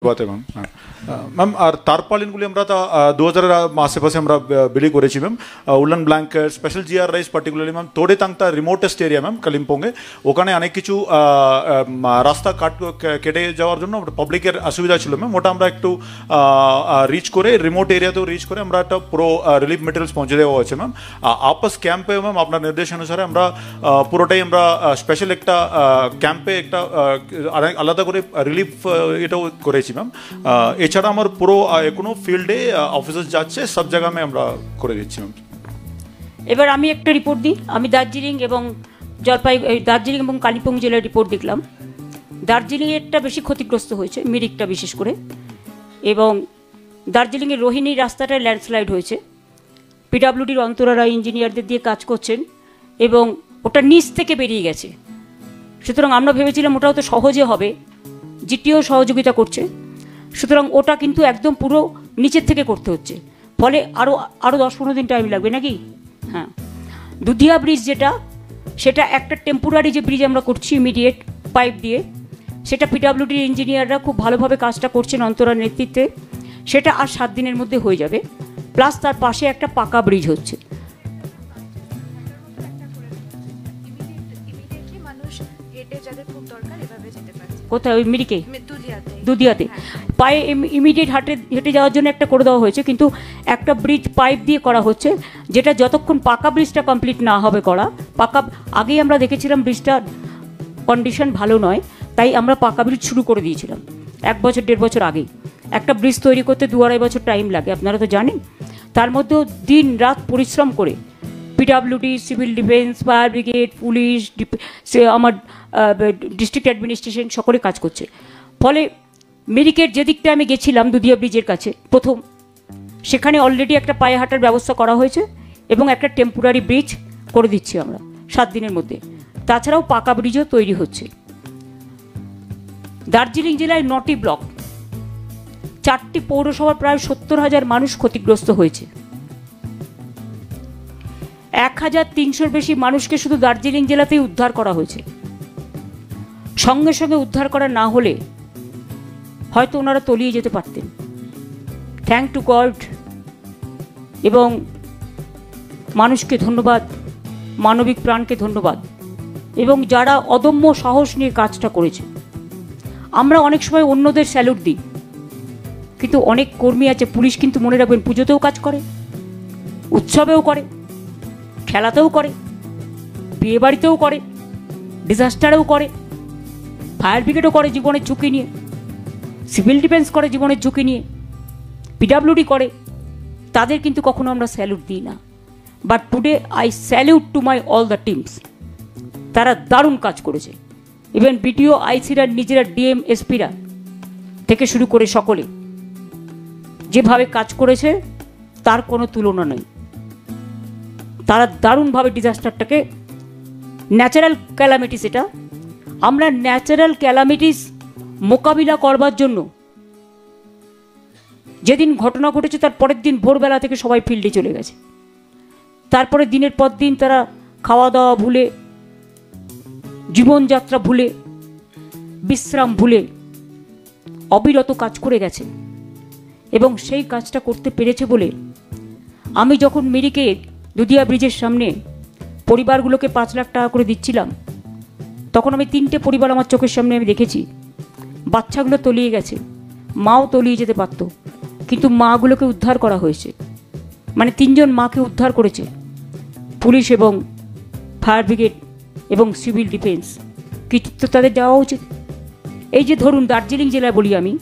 বাতে ma'am. Ma'am আর তারপালিনগুলি আমরা তা 2000 আশেপাশে আমরা বিলি করেছি ম্যাম। উলান blanket, special GR rice particularly ma'am তোড়ে তাংতা রিমোটেস্ট এরিয়া ম্যাম কালিম্পংয়ে, ওখানে অনেক কিছু রাস্তা কেটে যাওয়ার জন্য পাবলিকের অসুবিধা ছিল ম্যাম। ওটা আমরা একটু রিচ করে রিমোট এরিয়াতেও রিচ করে আমরা একটা পুরো রিলিফ মেটেরিয়ালস পৌঁছে দেওয়া হয়েছে ম্যাম। আপস ক্যাম্পে ম্যাম আপনার নির্দেশ অনুসারে আমরা পুরোটাই আমরা স্পেশাল একটা ক্যাম্পে একটা আলাদা করে রিলিফ এটাও করেছি ম্যাম। এছাড়া আমার পুরো কোনো ফিল্ডে অফিসার যাচ্ছে সব জায়গায় আমরা করে দিচ্ছি ম্যাম। এবার আমি একটা রিপোর্ট দিই। আমি দার্জিলিং এবং কালিম্পং জেলার রিপোর্ট দেখলাম। দার্জিলিংয়েরটা বেশি ক্ষতিগ্রস্ত হয়েছে, মিরিকটা বিশেষ করে, এবং দার্জিলিংয়ের রোহিণী রাস্তাটায় ল্যান্ডস্লাইড হয়েছে। পিডাব্লিউডির অন্তরারা ইঞ্জিনিয়ারদের দিয়ে কাজ করছেন এবং ওটা নিচ থেকে বেরিয়ে গেছে। সুতরাং আমরা ভেবেছিলাম ওটাও তো সহজে হবে, জিটিও সহযোগিতা করছে, সুতরাং ওটা কিন্তু একদম পুরো নিচের থেকে করতে হচ্ছে, ফলে আরও 10-15 দিন টাইম লাগবে নাকি। হ্যাঁ, দুধিয়া ব্রিজ সেটা একটা টেম্পোরারি যে ব্রিজ আমরা করছি ইমিডিয়েট পাইপ দিয়ে, সেটা পিডাব্লিউডির ইঞ্জিনিয়াররা খুব ভালোভাবে কাজটা করছেন অন্তরার নেতৃত্বে। সেটা আর 7 দিনের মধ্যে হয়ে যাবে, প্লাস তার পাশে একটা পাকা ব্রিজ হচ্ছে। কোথায়? ওই মিরিকে, দুধিয়াতে পায়ে ইমিডিয়েট হেঁটে যাওয়ার জন্য একটা করে দেওয়া হয়েছে, কিন্তু একটা ব্রিজ পাইপ দিয়ে করা হচ্ছে, যেটা যতক্ষণ পাকা ব্রিজটা কমপ্লিট না হবে করা। আগেই আমরা দেখেছিলাম ব্রিজটার কন্ডিশন ভালো নয়, তাই আমরা পাকা ব্রিজ শুরু করে দিয়েছিলাম 1 বছর 1.5 বছর আগেই। একটা ব্রিজ তৈরি করতে 2-2.5 বছর টাইম লাগে, আপনারা তো জানেন। তার মধ্যেও দিন রাত পরিশ্রম করে PWD, civil defence, fire brigade, police, আমার ডিস্ট্রিক্ট অ্যাডমিনিস্ট্রেশন সকলে কাজ করছে। ফলে মিরিকের যে দিকটা আমি গেছিলাম দুধিয়া ব্রিজের কাছে প্রথম, সেখানে অলরেডি একটা পায়ে হাঁটার ব্যবস্থা করা হয়েছে এবং একটা টেম্পোরারি ব্রিজ করে দিচ্ছি আমরা 7 দিনের মধ্যে। তাছাড়াও পাকা ব্রিজও তৈরি হচ্ছে। দার্জিলিং জেলায় 9টি ব্লক, 4টি পৌরসভার প্রায় 70,000 মানুষ ক্ষতিগ্রস্ত হয়েছে। 1,300-র বেশি মানুষকে শুধু দার্জিলিং জেলাতেই উদ্ধার করা হয়েছে। সঙ্গে সঙ্গে উদ্ধার করা না হলে হয়তো ওনারা তলিয়ে যেতে পারতেন। থ্যাংক টু গড, এবং মানুষকে ধন্যবাদ, মানবিক প্রাণকে ধন্যবাদ, এবং যারা অদম্য সাহস নিয়ে কাজটা করেছে। আমরা অনেক সময় অন্যদের স্যালুট দিই, কিন্তু অনেক কর্মী আছে, পুলিশ কিন্তু মনে রাখবেন পুজোতেও কাজ করে, উৎসবেও করে, খেলাতেও করে, বিয়ে বাড়িতেও করে, ডিজাস্টারেও করে, ফায়ার ব্রিগেডও করে জীবনের ঝুঁকি নিয়ে, সিভিল ডিফেন্স করে জীবনের ঝুঁকি নিয়ে, পিডাব্লিউডি করে। তাদের কিন্তু কখনো আমরা স্যালুট দিই না। But today I salute to my all the teams. তারা দারুণ কাজ করেছে। ইভেন বিডিও, আইসিরা, নিজেরা, ডিএম, এসপিরা থেকে শুরু করে সকলে যেভাবে কাজ করেছে তার কোনো তুলনা নেই। তারা দারুণভাবে ডিজাস্টারটাকে, ন্যাচারাল ক্যালামিটিস, এটা আমরা ন্যাচারাল ক্যালামিটিস মোকাবিলা করবার জন্য যেদিন ঘটনা ঘটেছে তার পরের দিন ভোরবেলা থেকে সবাই ফিল্ডে চলে গেছে। তারপরে দিনের পর দিন তারা খাওয়া দাওয়া ভুলে, জীবনযাত্রা ভুলে, বিশ্রাম ভুলে অবিরত কাজ করে গেছে, এবং সেই কাজটা করতে পেরেছে বলে আমি যখন মিরিকে দুধিয়া ব্রিজের সামনে পরিবারগুলোকে 5 লাখ টাকা করে দিচ্ছিলাম, তখন আমি 3টে পরিবার আমার চোখের সামনে আমি দেখেছি। বাচ্চাগুলো তলিয়ে গেছে, মাও তলিয়ে যেতে পারত, কিন্তু মাগুলোকে উদ্ধার করা হয়েছে। মানে 3 জন মাকে উদ্ধার করেছে পুলিশ এবং ফায়ার ব্রিগেড এবং সিভিল ডিফেন্স। কিছু তো তাদের দেওয়া উচিত। এই যে ধরুন দার্জিলিং জেলায় বলি আমি,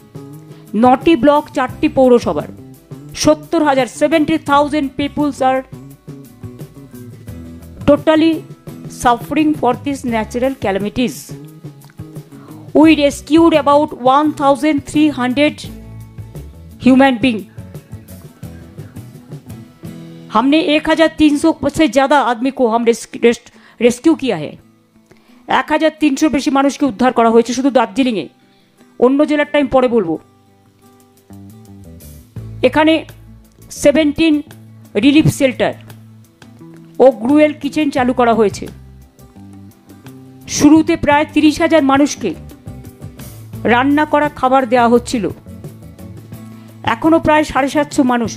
9টি ব্লক, 4টি পৌরসভার 70,000 পিপুলস আর totally suffering for these natural calamities. We rescued about 1,300 human beings. हमने 1,300 से ज़्यादा आदमी को हम रेस्क्यू किया है। 1,300 বেশি মানুষকে উদ্ধার করা হয়েছে শুধু দার্জিলিংয়ে। অন্য জেলার টাইম পরে বলবো। এখানে 17 রিলিফ শেল্টার ও গ্রুয়েল কিচেন চালু করা হয়েছে। শুরুতে প্রায় 30,000 মানুষকে রান্না করা খাবার দেওয়া হচ্ছিল। এখনও প্রায় 750 মানুষ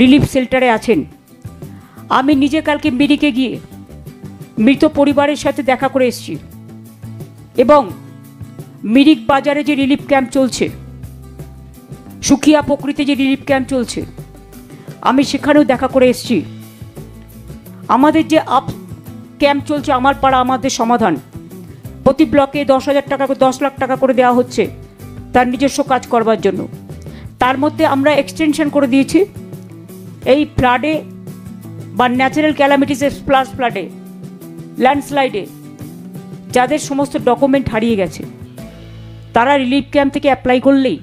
রিলিফ শেল্টারে আছেন। আমি নিজে কালকে মিরিকে গিয়ে মৃত পরিবারের সাথে দেখা করে এসেছি এবং মিরিক বাজারে যে রিলিফ ক্যাম্প চলছে, সুখিয়া প্রকৃতি যে রিলিফ ক্যাম্প চলছে, আমি সেখানেও দেখা করে এসেছি। আমাদের যে আপ ক্যাম্প চলছে, আমার পাড়া আমাদের সমাধান, প্রতি ব্লকে 10,000 টাকা, 10 লাখ টাকা করে দেওয়া হচ্ছে তার নিজস্ব কাজ করবার জন্য। তার মধ্যে আমরা এক্সটেনশন করে দিয়েছি এই ফ্লাডে বা ন্যাচারাল ক্যালামিটিসে, প্লাস ফ্লাডে, ল্যান্ডস্লাইডে যাদের সমস্ত ডকুমেন্ট হারিয়ে গেছে, তারা রিলিফ ক্যাম্প থেকে অ্যাপ্লাই করলেই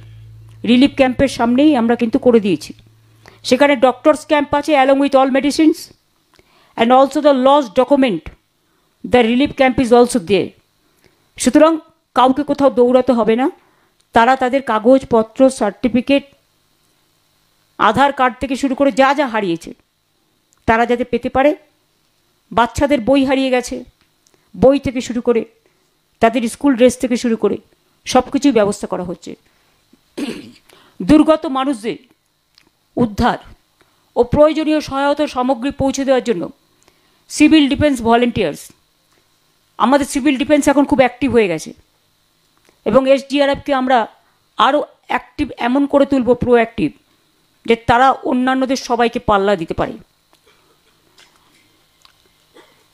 রিলিফ ক্যাম্পের সামনেই আমরা কিন্তু করে দিয়েছি। সেখানে ডক্টরস ক্যাম্প আছে along with all medicines and also the lost document, the relief camp is also there. সুতরাং কাউকে কোথাও দৌড়াতে হবে না, তারা তাদের কাগজপত্র, সার্টিফিকেট, আধার কার্ড থেকে শুরু করে যা যা হারিয়েছে তারা যাতে পেতে পারে। বাচ্চাদের বই হারিয়ে গেছে, বই থেকে শুরু করে তাদের স্কুল ড্রেস থেকে শুরু করে সব কিছুই ব্যবস্থা করা হচ্ছে। দুর্গত মানুষদের উদ্ধার ও প্রয়োজনীয় সহায়তা সামগ্রী পৌঁছে দেওয়ার জন্য সিভিল ডিফেন্স ভলেন্টিয়ার্স, আমাদের সিভিল ডিফেন্স এখন খুব অ্যাক্টিভ হয়ে গেছে এবং এসডিআরএফকে আমরা আরও অ্যাক্টিভ এমন করে তুলব, প্রোঅ্যাক্টিভ, যে তারা অন্যান্যদের সবাইকে পাল্লা দিতে পারে।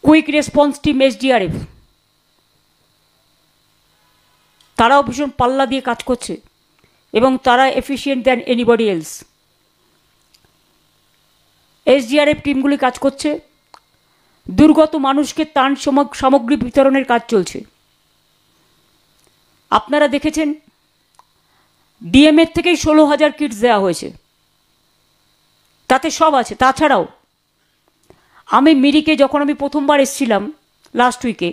কুইক রেসপন্স টিম এসডিআরএফ, তারাও ভীষণ পাল্লা দিয়ে কাজ করছে এবং তারা efficient than anybody else. SDRF টিমগুলি কাজ করছে, দুর্গত মানুষকে ত্রাণ সামগ্রী বিতরণের কাজ চলছে। আপনারা দেখেছেন ডিএমএর থেকেই 16,000 কিটস দেওয়া হয়েছে, তাতে সব আছে। তাছাড়াও আমি মিরিকে যখন আমি প্রথমবার এসেছিলাম লাস্ট উইকে,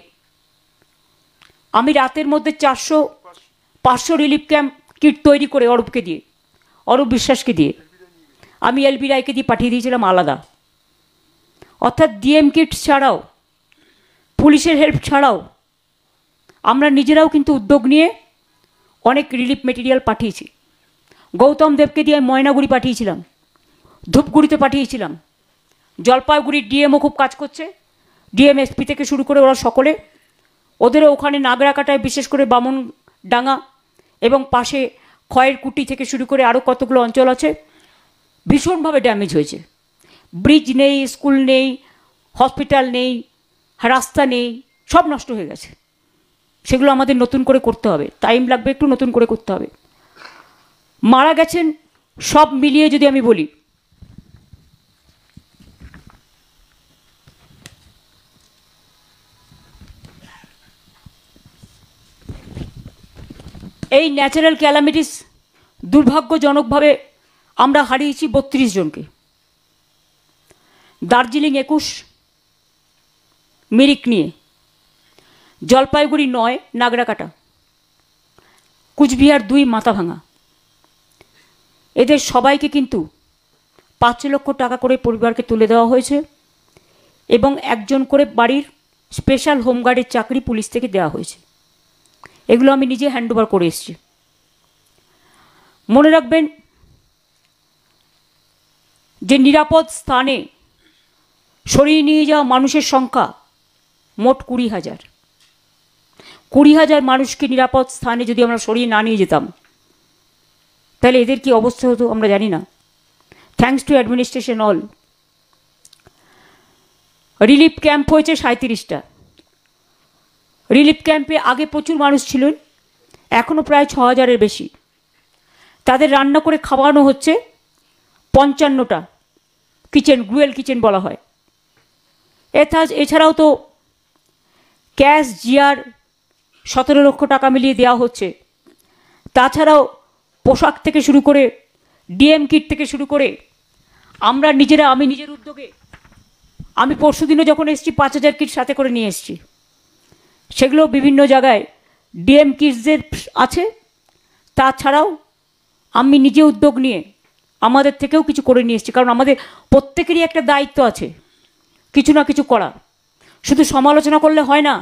আমি রাতের মধ্যে 400-500 রিলিফ ক্যাম্প কিট তৈরি করে অরূপকে দিয়ে, অরূপ বিশ্বাসকে দিয়ে, আমি এলবি রায়কে দিয়ে পাঠিয়ে দিয়েছিলাম আলাদা। অর্থাৎ ডিএম কিট ছাড়াও, পুলিশের হেল্প ছাড়াও আমরা নিজেরাও কিন্তু উদ্যোগ নিয়ে অনেক রিলিফ মেটেরিয়াল পাঠিয়েছি। গৌতম দেবকে দিয়ে ময়নাগুড়ি পাঠিয়েছিলাম, ধূপগুড়িতে পাঠিয়েছিলাম, জলপাইগুড়ির ডিএমও খুব কাজ করছে, ডিএমএসপি থেকে শুরু করে ওরা সকলে। ওদেরও ওখানে নাগরাকাটায়, বিশেষ করে বামনডাঙ্গা এবং পাশে খয়ের কুটি থেকে শুরু করে আরও কতগুলো অঞ্চল আছে, ভীষণভাবে ড্যামেজ হয়েছে। ব্রিজ নেই, স্কুল নেই, হসপিটাল নেই, রাস্তা নেই, সব নষ্ট হয়ে গেছে। সেগুলো আমাদের নতুন করে করতে হবে, টাইম লাগবে, একটু নতুন করে করতে হবে। মারা গেছেন সব মিলিয়ে যদি আমি বলি, এই ন্যাচারাল ক্যালামিটিস দুর্ভাগ্যজনকভাবে আমরা হারিয়েছি 32 জনকে। দার্জিলিং 21, মিরিক নিয়ে, জলপাইগুড়ি 9, নাগরাকাটা, কুচবিহার 2, মাথাভাঙা। এদের সবাইকে কিন্তু 5 লক্ষ টাকা করে পরিবারকে তুলে দেওয়া হয়েছে এবং একজন করে বাড়ির স্পেশাল হোমগার্ডের চাকরি পুলিশ থেকে দেওয়া হয়েছে। এগুলো আমি নিজে হ্যান্ডওভার করে এসেছি। মনে রাখবেন যে নিরাপদ স্থানে সরিয়ে নিয়ে যাওয়া মানুষের সংখ্যা মোট 20,000। 20,000 মানুষকে নিরাপদ স্থানে যদি আমরা সরিয়ে না নিয়ে যেতাম, তাহলে এদের কি অবস্থা হতো আমরা জানি না। Thanks to administration all. Relief camp হয়েছে 37টা। রিলিফ ক্যাম্পে আগে প্রচুর মানুষ ছিলেন, এখনও প্রায় 6,000-এর বেশি। তাদের রান্না করে খাওয়ানো হচ্ছে 55টা কিচেন, গ্রুয়েল কিচেন বলা হয়। এছাড়াও তো ক্যাশ জিআর 17 লক্ষ টাকা মিলিয়ে দেওয়া হচ্ছে। তাছাড়াও পোশাক থেকে শুরু করে, ডিএম কিট থেকে শুরু করে আমরা নিজেরা, আমি নিজের উদ্যোগে, আমি পরশুদিনও যখন এসেছি 5,000 কিট সাথে করে নিয়ে এসেছি। সেগুলো বিভিন্ন জায়গায় ডিএম কিটসদের আছে। তাছাড়াও আমি নিজে উদ্যোগ নিয়ে আমাদের থেকেও কিছু করে নিয়ে এসেছি, কারণ আমাদের প্রত্যেকেরই একটা দায়িত্ব আছে কিছু না কিছু করা। শুধু সমালোচনা করলে হয় না,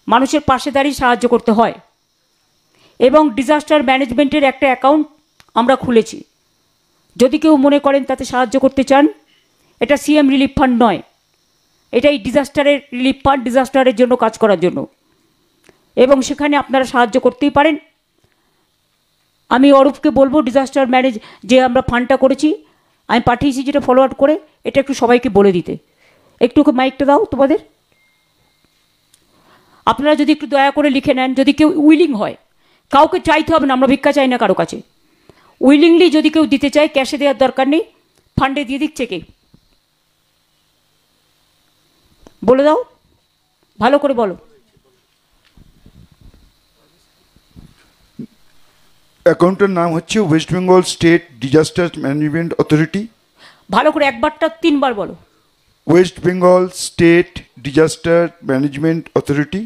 মানুষের পাশে দাঁড়িয়ে সাহায্য করতে হয়। এবং ডিজাস্টার ম্যানেজমেন্টের একটা অ্যাকাউন্ট আমরা খুলেছি। যদি কেউ মনে করেন তাতে সাহায্য করতে চান, এটা সিএম রিলিফ ফান্ড নয়, এটা এই ডিজাস্টারের রিলিফ ফান্ড, ডিজাস্টারের জন্য কাজ করার জন্য, এবং সেখানে আপনারা সাহায্য করতেই পারেন। আমি অরূপকে বলবো ডিজাস্টার ম্যানেজ যে আমরা ফান্ডটা করেছি, আমি পাঠিয়েছি যেটা ফলোআপ করে, এটা একটু সবাইকে বলে দিতে। একটু মাইকটা দাও তোমাদের। আপনারা যদি একটু দয়া করে লিখে নেন, যদি কেউ উইলিং হয়, কাউকে চাইতে হবে না, আমরা ভিক্ষা চাই না কারো কাছে, উইলিংলি যদি কেউ দিতে চায়, ক্যাশে দেওয়ার দরকার নেই, ফান্ডে দিয়ে দিচ্ছে কে বলে দাও, ভালো করে বলো। অ্যাকাউন্টের নাম হচ্ছে West Bengal state disaster management authority. ভালো করে একবারটা 3 বার বলো। West Bengal state disaster management authority.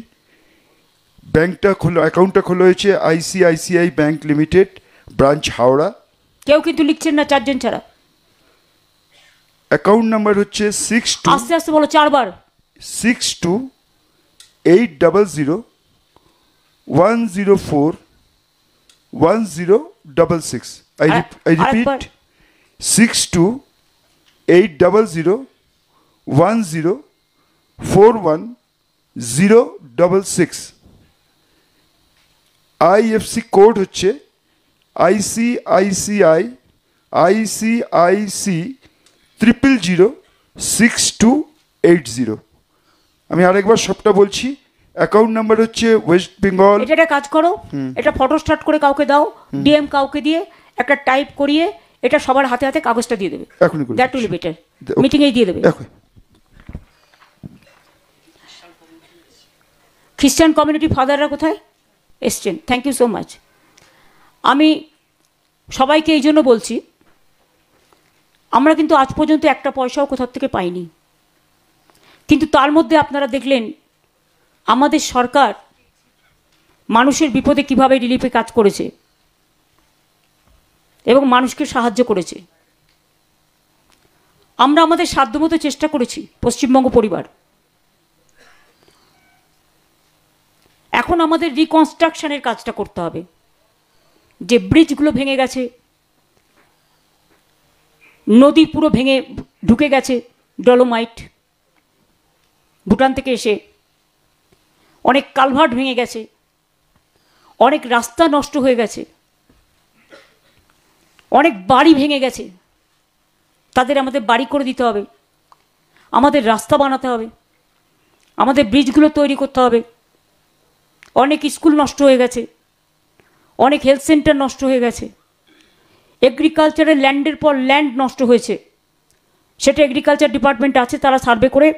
ব্যাংকটা খোলা, অ্যাকাউন্টটা খোলা হয়েছে ICICI bank limited, branch Howrah. কেউ কিন্তু লিখছেন না 4 জন ছাড়া। অ্যাকাউন্ট নাম্বার হচ্ছে আস্তে আস্তে বলো 4 বার। 628001041066। I repeat 628010041066। IFC কোড হচ্ছে ICICI006280। আমি আরেকবার সবটা বলছি। অ্যাকাউন্ট নাম্বার হচ্ছে ওয়েস্ট বেঙ্গল। এটা কাজ করো, এটা ফটো স্টার্ট করে কাউকে দাও, ডিএম কাউকে দিয়ে একটা টাইপ করিয়ে এটা সবার হাতে হাতে কাগজটা দিয়ে দেবে। এখনই করে দ্যাট উইল বি বেটার। মিটিংয়েই দিয়ে দেবে। খ্রিস্টান কমিউনিটি ফাদাররা কোথায় এসছেন? Thank you so much. আমি সবাইকে এই জন্য বলছি, আমরা কিন্তু আজ পর্যন্ত একটা পয়সাও কোথাও থেকে পাইনি, কিন্তু তার মধ্যে আপনারা দেখলেন আমাদের সরকার মানুষের বিপদে কিভাবে রিলিফে কাজ করেছে এবং মানুষকে সাহায্য করেছে। আমরা আমাদের সাধ্যমতো চেষ্টা করেছি, পশ্চিমবঙ্গ পরিবার। এখন আমাদের রিকনস্ট্রাকশনের কাজটা করতে হবে। যে ব্রিজগুলো ভেঙে গেছে, নদী পুরো ভেঙে ঢুকে গেছে, ডলোমাইট ভুটান থেকে এসে, অনেক কালভার্ট ভেঙে গেছে, অনেক রাস্তা নষ্ট হয়ে গেছে, অনেক বাড়ি ভেঙে গেছে, তাদের আমাদের বাড়ি করে দিতে হবে, আমাদের রাস্তা বানাতে হবে, আমাদের ব্রিজগুলো তৈরি করতে হবে। অনেক স্কুল নষ্ট হয়ে গেছে, অনেক হেলথ সেন্টার নষ্ট হয়ে গেছে, এগ্রিকালচারের ল্যান্ডের পর ল্যান্ড নষ্ট হয়েছে, সেটা এগ্রিকালচার ডিপার্টমেন্ট আছে, তারা সার্ভে করে,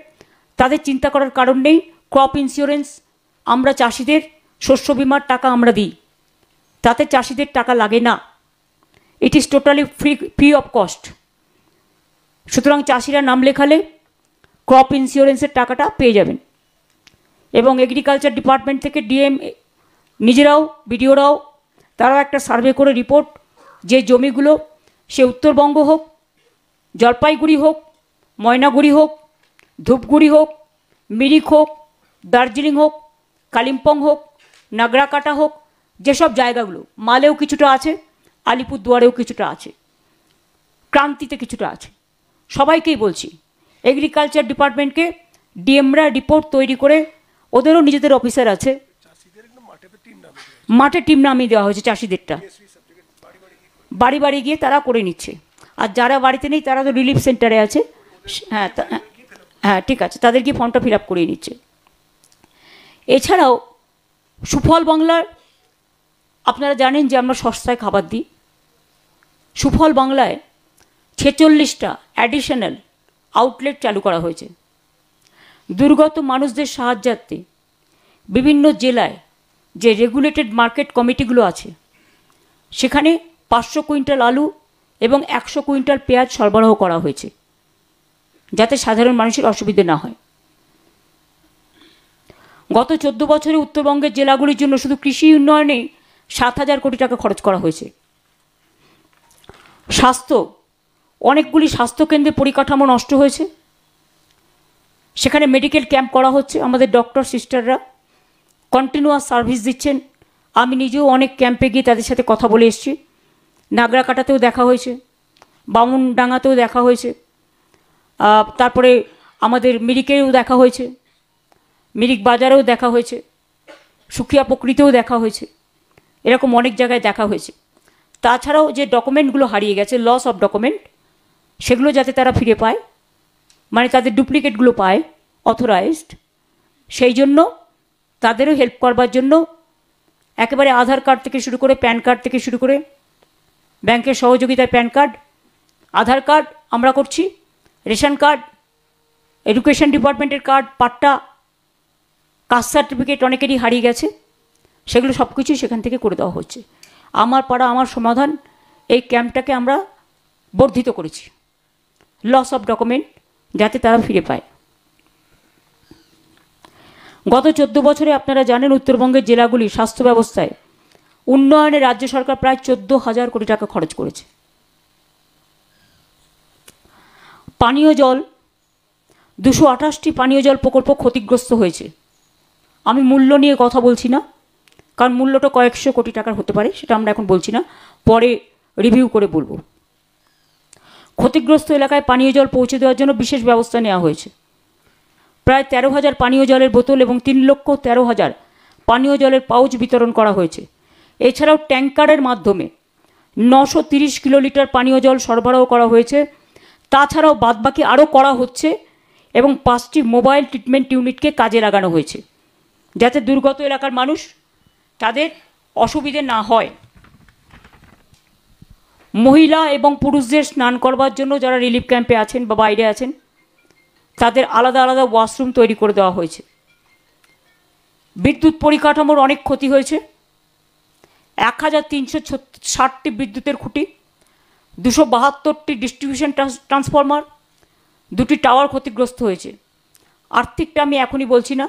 তাদের চিন্তা করার কারণ নেই। ক্রপ ইন্স্যুরেন্স আমরা চাষিদের শস্য বিমার টাকা আমরা দিই, তাতে চাষিদের টাকা লাগে না, it is totally free of cost. সুতরাং চাষিরা নাম লেখালে ক্রপ ইন্স্যুরেন্সের টাকাটা পেয়ে যাবেন। এবং এগ্রিকালচার ডিপার্টমেন্ট থেকে ডিএম নিজেরাও, বিডিওরাও, তারাও একটা সার্ভে করে রিপোর্ট, যে জমিগুলো সে উত্তরবঙ্গ হোক, জলপাইগুড়ি হোক, ময়নাগুড়ি হোক, ধূপগুড়ি হোক, মিরিক হোক, দার্জিলিং হোক, কালিম্পং হোক, নাগরাকাটা হোক, যেসব জায়গাগুলো, মালেও কিছুটা আছে, আলিপুরদুয়ারেও কিছুটা আছে, ক্রান্তিতে কিছুটা আছে, সবাইকেই বলছি এগ্রিকালচার ডিপার্টমেন্টকে ডিএমরা রিপোর্ট তৈরি করে, ওদেরও নিজেদের অফিসার আছে, মাঠে টিম নামিয়ে দেওয়া হয়েছে চাষিদেরটা, বাড়ি বাড়ি গিয়ে তারা করে নিচ্ছে। আর যারা বাড়িতে নেই তারা তো রিলিফ সেন্টারে আছে, হ্যাঁ হ্যাঁ ঠিক আছে, তাদের গিয়ে ফর্মটা ফিল আপ করিয়ে নিচ্ছে। এছাড়াও সুফল বাংলার, আপনারা জানেন যে আমরা সস্তায় খাবার দিই। সুফল বাংলায় 46টা অ্যাডিশনাল আউটলেট চালু করা হয়েছে। দুর্গত মানুষদের সাহায্যার্থে বিভিন্ন জেলায় যে রেগুলেটেড মার্কেট কমিটিগুলো আছে, সেখানে 500 কুইন্টাল আলু এবং 100 কুইন্টাল পেঁয়াজ সরবরাহ করা হয়েছে, যাতে সাধারণ মানুষের অসুবিধে না হয়। গত 14 বছরে উত্তরবঙ্গের জেলাগুলির জন্য শুধু কৃষি উন্নয়নে 7,000 কোটি টাকা খরচ করা হয়েছে। স্বাস্থ্য, অনেকগুলি স্বাস্থ্যকেন্দ্রে পরিকাঠামো নষ্ট হয়েছে, সেখানে মেডিকেল ক্যাম্প করা হচ্ছে, আমাদের ডক্টর সিস্টাররা কন্টিনিউয়াস সার্ভিস দিচ্ছেন। আমি নিজেও অনেক ক্যাম্পে গিয়ে তাদের সাথে কথা বলে এসেছি। নাগরাকাটাতেও দেখা হয়েছে, বামুনডাঙ্গাতেও দেখা হয়েছে, তারপরে আমাদের মিরিকেও দেখা হয়েছে, মিরিক বাজারেও দেখা হয়েছে, সুখিয়া পুকুরিতেও দেখা হয়েছে, এরকম অনেক জায়গায় দেখা হয়েছে। তাছাড়াও যে ডকুমেন্টগুলো হারিয়ে গেছে, লস অফ ডকুমেন্ট, সেগুলো যাতে তারা ফিরে পায়, মানে তাদের ডুপ্লিকেটগুলো পায় অথরাইজড, সেই জন্য তাদেরও হেল্প করবার জন্য একেবারে আধার কার্ড থেকে শুরু করে, প্যান কার্ড থেকে শুরু করে, ব্যাংকের সহযোগিতায় প্যান কার্ড, আধার কার্ড আমরা করছি, রেশন কার্ড, এডুকেশন ডিপার্টমেন্টের কার্ড, পাট্টা, কাস্ট সার্টিফিকেট অনেকেরই হারিয়ে গেছে, সেগুলো সব কিছুই সেখান থেকে করে দেওয়া হচ্ছে। আমার পাড়া আমার সমাধান এই ক্যাম্পটাকে আমরা বর্ধিত করেছি, লস অফ ডকুমেন্ট যাতে তারা ফিরে পায়। গত 14 বছরে আপনারা জানেন উত্তরবঙ্গের জেলাগুলি স্বাস্থ্য ব্যবস্থায় উন্নয়নে রাজ্য সরকার প্রায় 14,000 কোটি টাকা খরচ করেছে। পানীয় জল 228টি পানীয় জল প্রকল্প ক্ষতিগ্রস্ত হয়েছে। আমি মূল্য নিয়ে কথা বলছি না, কারণ মূল্যটা কয়েকশো কোটি টাকার হতে পারে, সেটা আমরা এখন বলছি না, পরে রিভিউ করে বলবো। ক্ষতিগ্রস্ত এলাকায় পানীয় জল পৌঁছে দেওয়ার জন্য বিশেষ ব্যবস্থা নেওয়া হয়েছে। প্রায় 13,000 পানীয় জলের বোতল এবং 3,13,000 পানীয় জলের পাউচ বিতরণ করা হয়েছে। এছাড়াও ট্যাঙ্কারের মাধ্যমে 930 কিলোলিটার পানীয় জল সরবরাহ করা হয়েছে। তাছাড়াও বাদবাকি আরও করা হচ্ছে এবং 5টি মোবাইল ট্রিটমেন্ট ইউনিটকে কাজে লাগানো হয়েছে, যাতে দুর্গত এলাকার মানুষ তাদের অসুবিধে না হয়। মহিলা এবং পুরুষদের স্নান করবার জন্য যারা রিলিফ ক্যাম্পে আছেন বা বাইরে আছেন, তাদের আলাদা আলাদা ওয়াশরুম তৈরি করে দেওয়া হয়েছে। বিদ্যুৎ পরিকাঠামোর অনেক ক্ষতি হয়েছে। 1,360টি বিদ্যুতের খুঁটি, 272টি ডিস্ট্রিবিউশন ট্রান্সফরমার, 2টি টাওয়ার ক্ষতিগ্রস্ত হয়েছে। আর্থিকটা আমি এখনই বলছি না,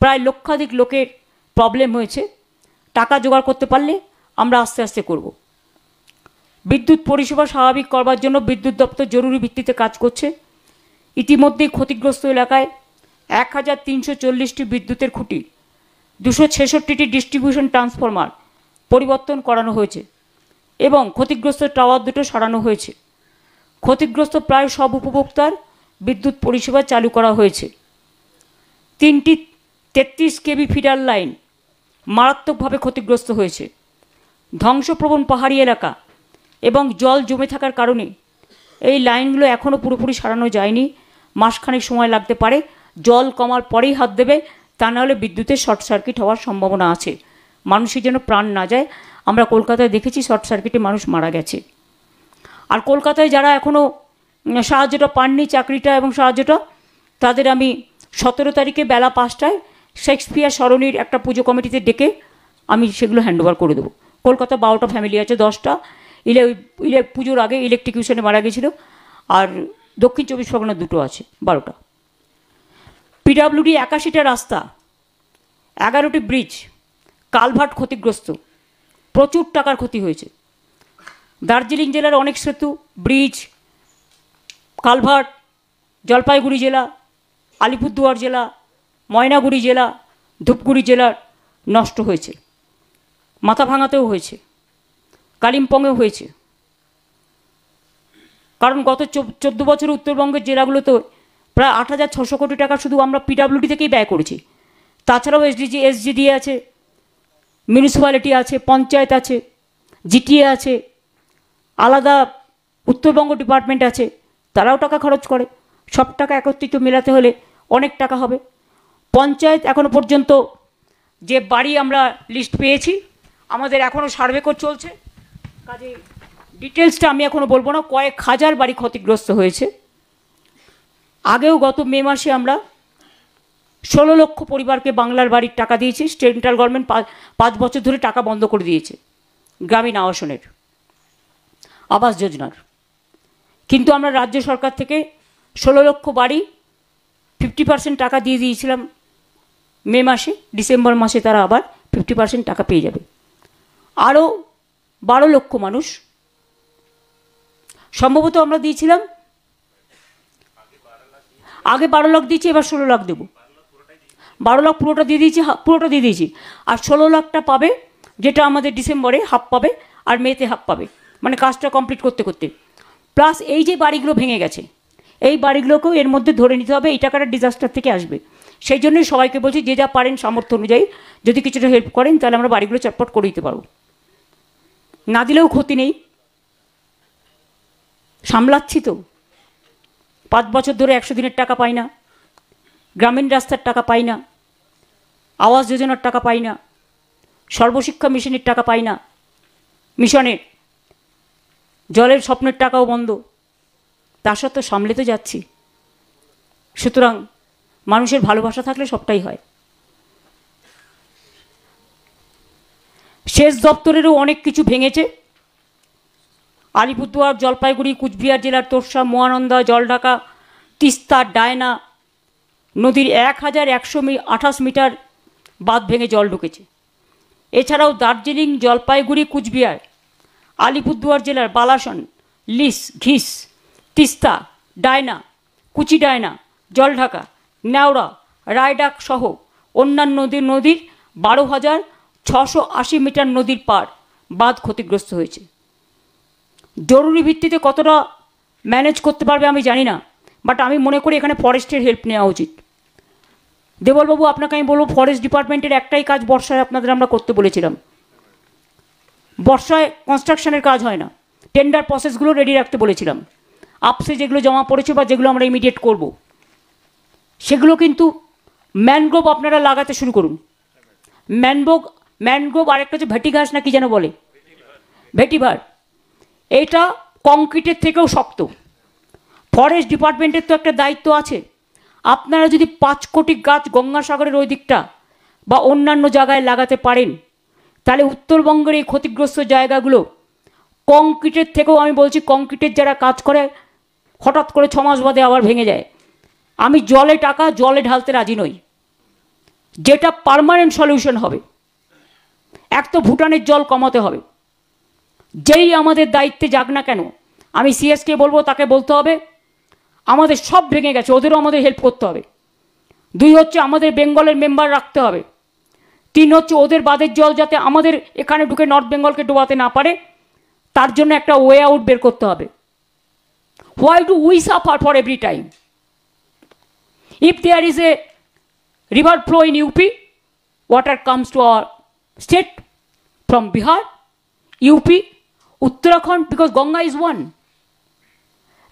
প্রায় লক্ষাধিক লোকের প্রবলেম হয়েছে। টাকা জোগাড় করতে পারলে আমরা আস্তে আস্তে করব। বিদ্যুৎ পরিষেবা স্বাভাবিক করবার জন্য বিদ্যুৎ দপ্তর জরুরি ভিত্তিতে কাজ করছে। ইতিমধ্যেই ক্ষতিগ্রস্ত এলাকায় 1,340টি বিদ্যুতের খুঁটি, 266টি ডিস্ট্রিবিউশন ট্রান্সফরমার পরিবর্তন করানো হয়েছে এবং ক্ষতিগ্রস্ত টাওয়ার দুটো সরানো হয়েছে। ক্ষতিগ্রস্ত প্রায় সব উপভোক্তার বিদ্যুৎ পরিষেবা চালু করা হয়েছে। 3টি 33 কেবি ফিডার লাইন মারাত্মকভাবে ক্ষতিগ্রস্ত হয়েছে। ধ্বংসপ্রবণ পাহাড়ি এলাকা এবং জল জমে থাকার কারণে এই লাইনগুলো এখনও পুরোপুরি সারানো যায়নি, মাসখানেক সময় লাগতে পারে। জল কমার পরেই হাত দেবে, তা নাহলে বিদ্যুতের শর্ট সার্কিট হওয়ার সম্ভাবনা আছে, মানুষের যেন প্রাণ না যায়। আমরা কলকাতায় দেখেছি শর্ট সার্কিটে মানুষ মারা গেছে। আর কলকাতায় যারা এখনও সাহায্যটা পাননি, চাকরিটা এবং সাহায্যটা, তাদের আমি 17 তারিখে বেলা 5টায় শেক্সপিয়ার সরণির একটা পুজো কমিটিতে ডেকে আমি সেগুলো হ্যান্ডওভার করে দেবো। কলকাতা 12টা ফ্যামিলি আছে, 10টা পুজোর আগে ইলেকট্রিকিউশনে মারা গেছিল, আর দক্ষিণ 24 পরগনা 2টো আছে, 12টা। পিডাব্লিউডি 81টা রাস্তা, 11টি ব্রিজ, কালভার্ট ক্ষতিগ্রস্ত, প্রচুর টাকার ক্ষতি হয়েছে। দার্জিলিং জেলার অনেক সেতু, ব্রিজ, কালভার্ট জলপাইগুড়ি জেলা, আলিপুরদুয়ার জেলা, ময়নাগুড়ি জেলা, ধূপগুড়ি জেলার নষ্ট হয়েছে। মাথাভাঙাতেও হয়েছে, কালিম্পংয়েও হয়েছে। কারণ গত 14 বছরে উত্তরবঙ্গের জেলাগুলোতে প্রায় 8,600 কোটি টাকা শুধু আমরা পিডাব্লিউডি থেকেই ব্যয় করেছি। তাছাড়াও এসজিডি আছে, মিউনিসিপ্যালিটি আছে, পঞ্চায়েত আছে, জিটিএ আছে, আলাদা উত্তরবঙ্গ ডিপার্টমেন্ট আছে, তারাও টাকা খরচ করে। সব টাকা একত্রিত মেলাতে হলে অনেক টাকা হবে। পঞ্চায়েত এখনও পর্যন্ত যে বাড়ি আমরা লিস্ট পেয়েছি, আমাদের এখনও সার্ভে চলছে, কাজে ডিটেলসটা আমি এখনও বলবো না। কয়েক হাজার বাড়ি ক্ষতিগ্রস্ত হয়েছে। আগেও গত মে মাসে আমরা 16 লক্ষ পরিবারকে বাংলার বাড়ির টাকা দিয়েছি। সেন্ট্রাল গভর্নমেন্ট 5 বছর ধরে টাকা বন্ধ করে দিয়েছে গ্রামীণ আবাসনের, আবাস যোজনার। কিন্তু আমরা রাজ্য সরকার থেকে 16 লক্ষ বাড়ি 50% টাকা দিয়ে দিয়েছিলাম মে মাসে। ডিসেম্বর মাসে তারা আবার 50% টাকা পেয়ে যাবে। আরও 12 লক্ষ মানুষ সম্ভবত আমরা দিয়েছিলাম, আগে 12 লাখ দিয়েছি, এবার 16 লাখ দেবো। 12 লাখ পুরোটা দিয়ে দিয়েছি, আর 16 লাখটা পাবে, যেটা আমাদের ডিসেম্বরে হাফ পাবে আর মেতে হাফ পাবে। মানে কাজটা কমপ্লিট করতে করতে। প্লাস এই যে বাড়িগুলো ভেঙে গেছে, এই বাড়িগুলোকেও এর মধ্যে ধরে নিতে হবে, এই টাকাটা ডিজাস্টার থেকে আসবে। সেই জন্যই সবাইকে বলছি, যে যা পারেন সামর্থ্য অনুযায়ী যদি কিছুটা হেল্প করেন তাহলে আমরা বাড়িগুলো চটপট করে দিতে পারবো। না দিলেও ক্ষতি নেই, সামলাচ্ছি তো। 5 বছর ধরে 100 দিনের টাকা পাই না, গ্রামীণ রাস্তার টাকা পাই না, আবাস যোজনার টাকা পাই না, সর্বশিক্ষা মিশনের টাকা পাই না, মিশনের জলের স্বপ্নের টাকাও বন্ধ, তা সত্ত্বেও সামলে তো যাচ্ছি। সুতরাং মানুষের ভালোবাসা থাকলে সবটাই হয়। সেচ দপ্তরেরও অনেক কিছু ভেঙেছে। আলিপুরদুয়ার, জলপাইগুড়ি, কুচবিহার জেলার তোরসা, মহানন্দা, জলঢাকা, তিস্তা, ডায়না নদীর 1128 মিটার বাঁধ ভেঙে জল ঢুকেছে। এছাড়াও দার্জিলিং, জলপাইগুড়ি, কুচবিহার, আলিপুরদুয়ার জেলার বালাসন, লিস, ঘিস, তিস্তা, ডায়না, কুচি ডায়না, জলঢাকা, নেওড়া, রায়ডাক সহ অন্যান্য নদীর 12,680 মিটার নদীর পাড় বাঁধ ক্ষতিগ্রস্ত হয়েছে। জরুরি ভিত্তিতে কতটা ম্যানেজ করতে পারবে আমি জানি না, বাট আমি মনে করি এখানে ফরেস্টের হেল্প নেওয়া উচিত। দেবলবাবু, আপনাকে আমি বলবো, ফরেস্ট ডিপার্টমেন্টের একটাই কাজ বর্ষায় আপনাদের আমরা করতে বলেছিলাম। বর্ষায় কনস্ট্রাকশনের কাজ হয় না, টেন্ডার প্রসেসগুলো রেডি রাখতে বলেছিলাম। আপসে যেগুলো জমা পড়েছে বা যেগুলো আমরা ইমিডিয়েট করব, সেগুলো কিন্তু ম্যানগ্রোভ আপনারা লাগাতে শুরু করুন। ম্যানগ্রোভ আরেকটা হচ্ছে ভেটি ঘাস না কি যেন বলে, ভেটিভার, এটা কংক্রিটের থেকেও শক্ত। ফরেস্ট ডিপার্টমেন্টের তো একটা দায়িত্ব আছে। আপনারা যদি 5 কোটি গাছ গঙ্গাসাগরের ওই দিকটা বা অন্যান্য জায়গায় লাগাতে পারেন, তাহলে উত্তরবঙ্গের এই ক্ষতিগ্রস্ত জায়গাগুলো কংক্রিটের থেকেও, আমি বলছি কংক্রিটের যারা কাজ করে হঠাৎ করে 6 মাস বাদে আবার ভেঙে যায়। আমি টাকা জলে ঢালতে রাজি নই। যেটা পার্মানেন্ট সলিউশন হবে, এক তো ভুটানের জল কমাতে হবে। যেই আমাদের দায়িত্বে যাক না কেন, আমি সিএসকে বলবো, তাকে বলতে হবে আমাদের সব ভেঙে গেছে, ওদেরও আমাদের হেল্প করতে হবে। 2 হচ্ছে আমাদের বেঙ্গলের মেম্বার রাখতে হবে। 3 হচ্ছে ওদের বাঁধের জল যাতে আমাদের এখানে ঢুকে নর্থ বেঙ্গলকে ডোবাতে না পারে, তার জন্য একটা ওয়ে আউট বের করতে হবে। Why do we suffer for every time? If there is a river flow in UP, water comes to our state from Bihar, UP, Uttarakhand, because Ganga is one,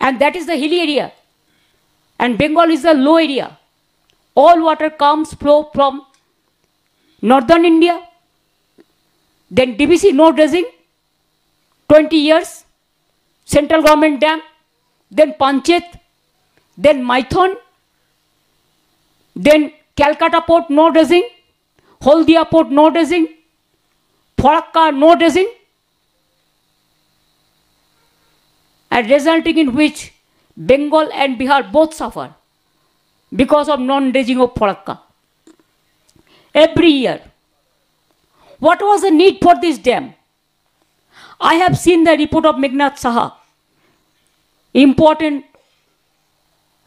and that is the hilly area, and Bengal is the low area. All water comes flow from northern India. Then DBC no dredging, 20 years, central government dam, then Panchet, then Maithon, then Calcutta port no dredging, Holdia port no dredging, Farakka no dredging, and resulting in which Bengal and Bihar both suffer because of non-dredging of Farakka. Every year. What was the need for this dam? I have seen the report of Meghnad Saha, important,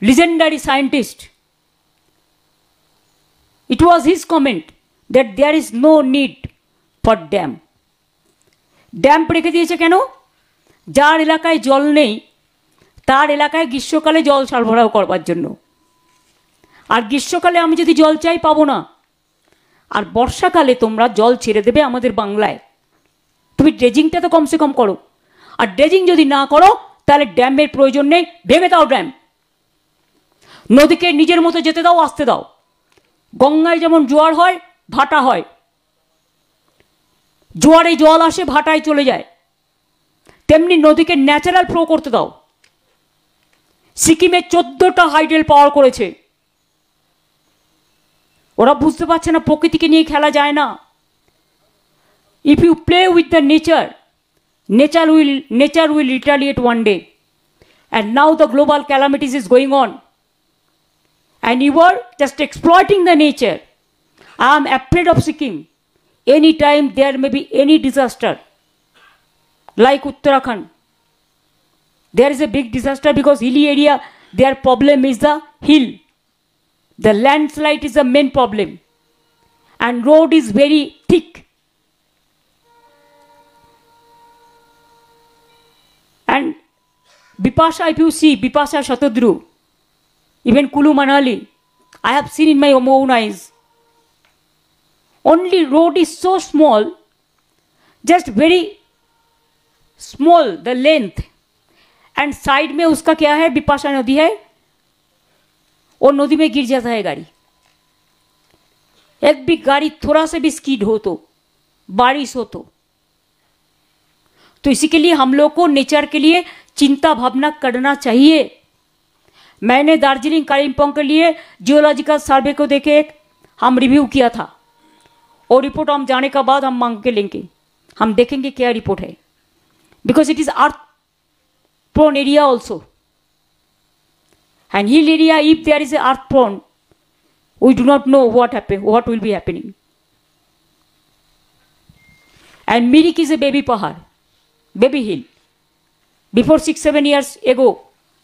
legendary scientist. It was his comment that there is no need for dam. Dam রেখে দিয়েছে কেন? যার এলাকায় জল নেই তার এলাকায় গ্রীষ্মকালে জল সরবরাহ করবার জন্য। আর গ্রীষ্মকালে আমি যদি জল চাই পাবো না, আর বর্ষাকালে তোমরা জল ছেড়ে দেবে আমাদের বাংলায়। তুমি ড্রেজিংটা তো কমসে কম করো, আর ড্রেজিং যদি না করো তাহলে ড্যামের প্রয়োজন নেই, ভেঙে দাও ড্যাম। নদীকে নিজের মতো যেতে দাও, আসতে দাও। গঙ্গায় যেমন জোয়ার হয়, ভাটা হয়, জোয়ারে জল আসে, ভাটায় চলে যায়, তেমনি নদীকে ন্যাচারাল ফ্লো করতে দাও। সিকিমে 14টা হাইডেল পাওয়ার করেছে। ওরা বুঝতে পারছে না প্রকৃতিকে নিয়ে খেলা যায় না। If you play with the nature, nature will retaliate one day. And now the global calamities is going on, and you are just exploiting the nature. I am afraid of Sikkim. Anytime there may be any disaster, like Uttarakhand. There is a big disaster because hilly area, their problem is the hill. The landslide is the main problem, and road is very thick. Bipasha, if you see, Bipasha Shatadru, even Kulu Manali, I have seen in my own eyes. Only road is so small, just very small, the length. And side में उसका क्या है, बिपाशा नदी है, और नदी में गिर जाता है गाड़ी. एक भी गाड़ी थोड़ा सा भी स्कीड हो तो, बारिश हो तो इसी के लिए हम लोग को नेचर के लिए चिंता भावना करना चाहिए. मैंने दार्जिलिंग कालिम्पोंग के लिए जियोलॉजिकल सर्वे को देखे हम रिव्यू किया था, और रिपोर्ट हम जाने का बाद हम मांग के लेंगे, हम देखेंगे क्या रिपोर्ट है. Because it is earth prone area also, and hill area, if there is a earth prone, we do not know what will be happening. And Mirik is a baby pahar, baby hill. Before 6-7 years ago,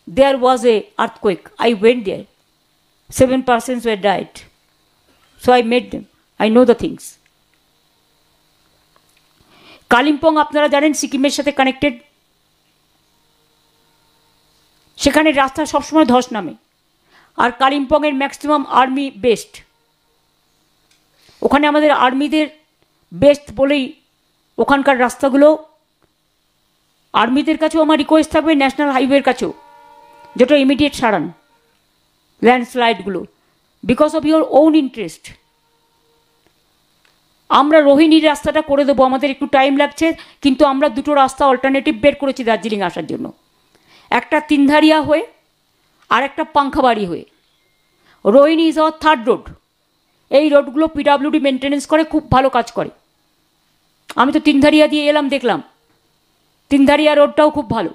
there was a earthquake. I went there. 7 persons were died. So I met them. I know the things. Kalimpong আপনারা জানেন সিকিমের সাথে connected, সেখানে রাস্তা সবসময় ধস নামে, আর কালিম্পংয়ের maximum army best, ওখানে আমাদের আর্মিদের বেস্ট বলেই ওখানকার রাস্তাগুলো, আর্মিদের কাছেও আমার রিকোয়েস্ট থাকবে, ন্যাশনাল হাইওয়ের কাছেও, যেটা ইমিডিয়েট সারান ল্যান্ডস্লাইডগুলো, because of your own interest. আমরা রোহিণীর রাস্তাটা করে দেবো, আমাদের একটু টাইম লাগছে, কিন্তু আমরা দুটো রাস্তা অল্টারনেটিভ বের করেছি দার্জিলিং আসার জন্য, একটা তিনধারিয়া হয়ে আর একটা পাংখাবাড়ি হয়ে. Rohini is our third road. এই রোডগুলো পিডাব্লিউডি মেনটেনেন্স করে, খুব ভালো কাজ করে. আমি তো তিনধারিয়া দিয়ে এলাম, দেখলাম তিনধারিয়া রোডটাও খুব ভালো.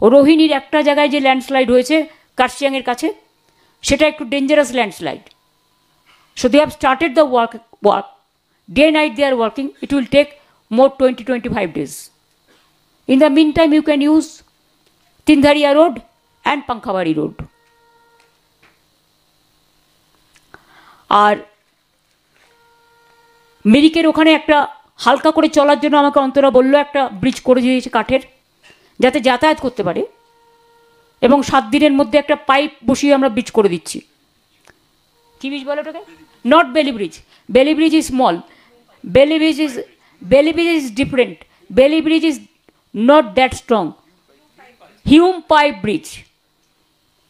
রোহিণীর একটা জায়গায় যে ল্যান্ডস্লাইড হয়েছে কার্শিয়াংয়ের কাছে, সেটা একটু dangerous landslide. So they have started the work, day night they are working. It will take more 20-25 days. In the mean time you can use Tindharia road and Pankhabari road. আর মিরিকের ওখানে একটা হালকা করে চলার জন্য আমাকে অন্তরা বললো একটা ব্রিজ করে দিয়েছে কাঠের, যাতে যাতায়াত করতে পারে, এবং 7 দিনের মধ্যে একটা পাইপ বসিয়ে আমরা ব্রিজ করে দিচ্ছি. কি ব্রিজ বলো ওটাকে? নট বেলি ব্রিজ. বেলি ব্রিজ ইজ স্মল, বেলি ব্রিজ ইজ ডিফারেন্ট. বেলি bridge is not that strong. Hume pipe bridge,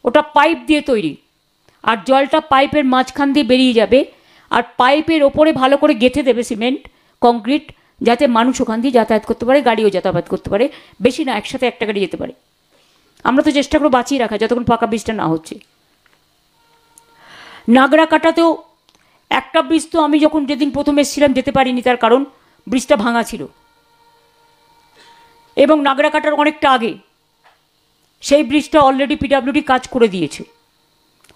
ওটা পাইপ দিয়ে তৈরি, আর জলটা পাইপের মাঝখান দিয়ে বেরিয়ে যাবে, আর পাইপের ওপরে ভালো করে গেঁথে দেবে সিমেন্ট কংক্রিট, যাতে মানুষ ওখান দিয়ে যাতায়াত করতে পারে, গাড়িও যাতায়াত করতে পারে, বেশি না, একসাথে একটা গাড়ি যেতে পারে. আমরা তো চেষ্টা করবো বাঁচিয়ে রাখা যতক্ষণ পাকা ব্রিজটা না হচ্ছে. নাগরাকাটাতেও একটা ব্রিজ, তো আমি যখন যেদিন প্রথম এসেছিলাম যেতে পারিনি, তার কারণ ব্রিজটা ভাঙা ছিল, এবং নাগরাকাটার অনেকটা আগে সেই ব্রিজটা অলরেডি পিডাব্লিউডি কাজ করে দিয়েছে,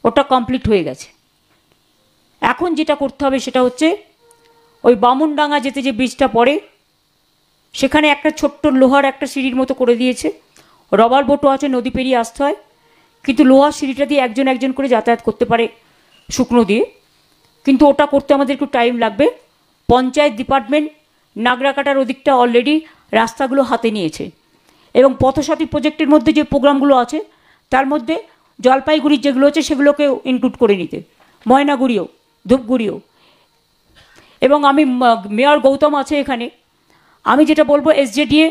ওটা কমপ্লিট হয়ে গেছে. এখন যেটা করতে হবে সেটা হচ্ছে ওই বামুনডাঙ্গা যেতে যে ব্রিজটা পড়ে, সেখানে একটা ছোট্ট লোহার একটা সিঁড়ির মতো করে দিয়েছে, রবার বোটও আছে, নদী পেরিয়ে আসতে হয়, কিন্তু লোহার সিঁড়িটা দিয়ে একজন একজন করে যাতায়াত করতে পারে শুকনো দিয়ে, কিন্তু ওটা করতে আমাদের একটু টাইম লাগবে. পঞ্চায়েত ডিপার্টমেন্ট নাগরাকাটার ওদিকটা অলরেডি রাস্তাগুলো হাতে নিয়েছে, এবং পথসাথী প্রজেক্টের মধ্যে যে প্রোগ্রামগুলো আছে তার মধ্যে জলপাইগুড়ির যেগুলো আছে সেগুলোকেও ইনক্লুড করে নিতে, ময়নাগুড়িও, ধূপগুড়িও. এবং আমি মেয়র গৌতম আছে এখানে, আমি যেটা বলবো এসজেডিএ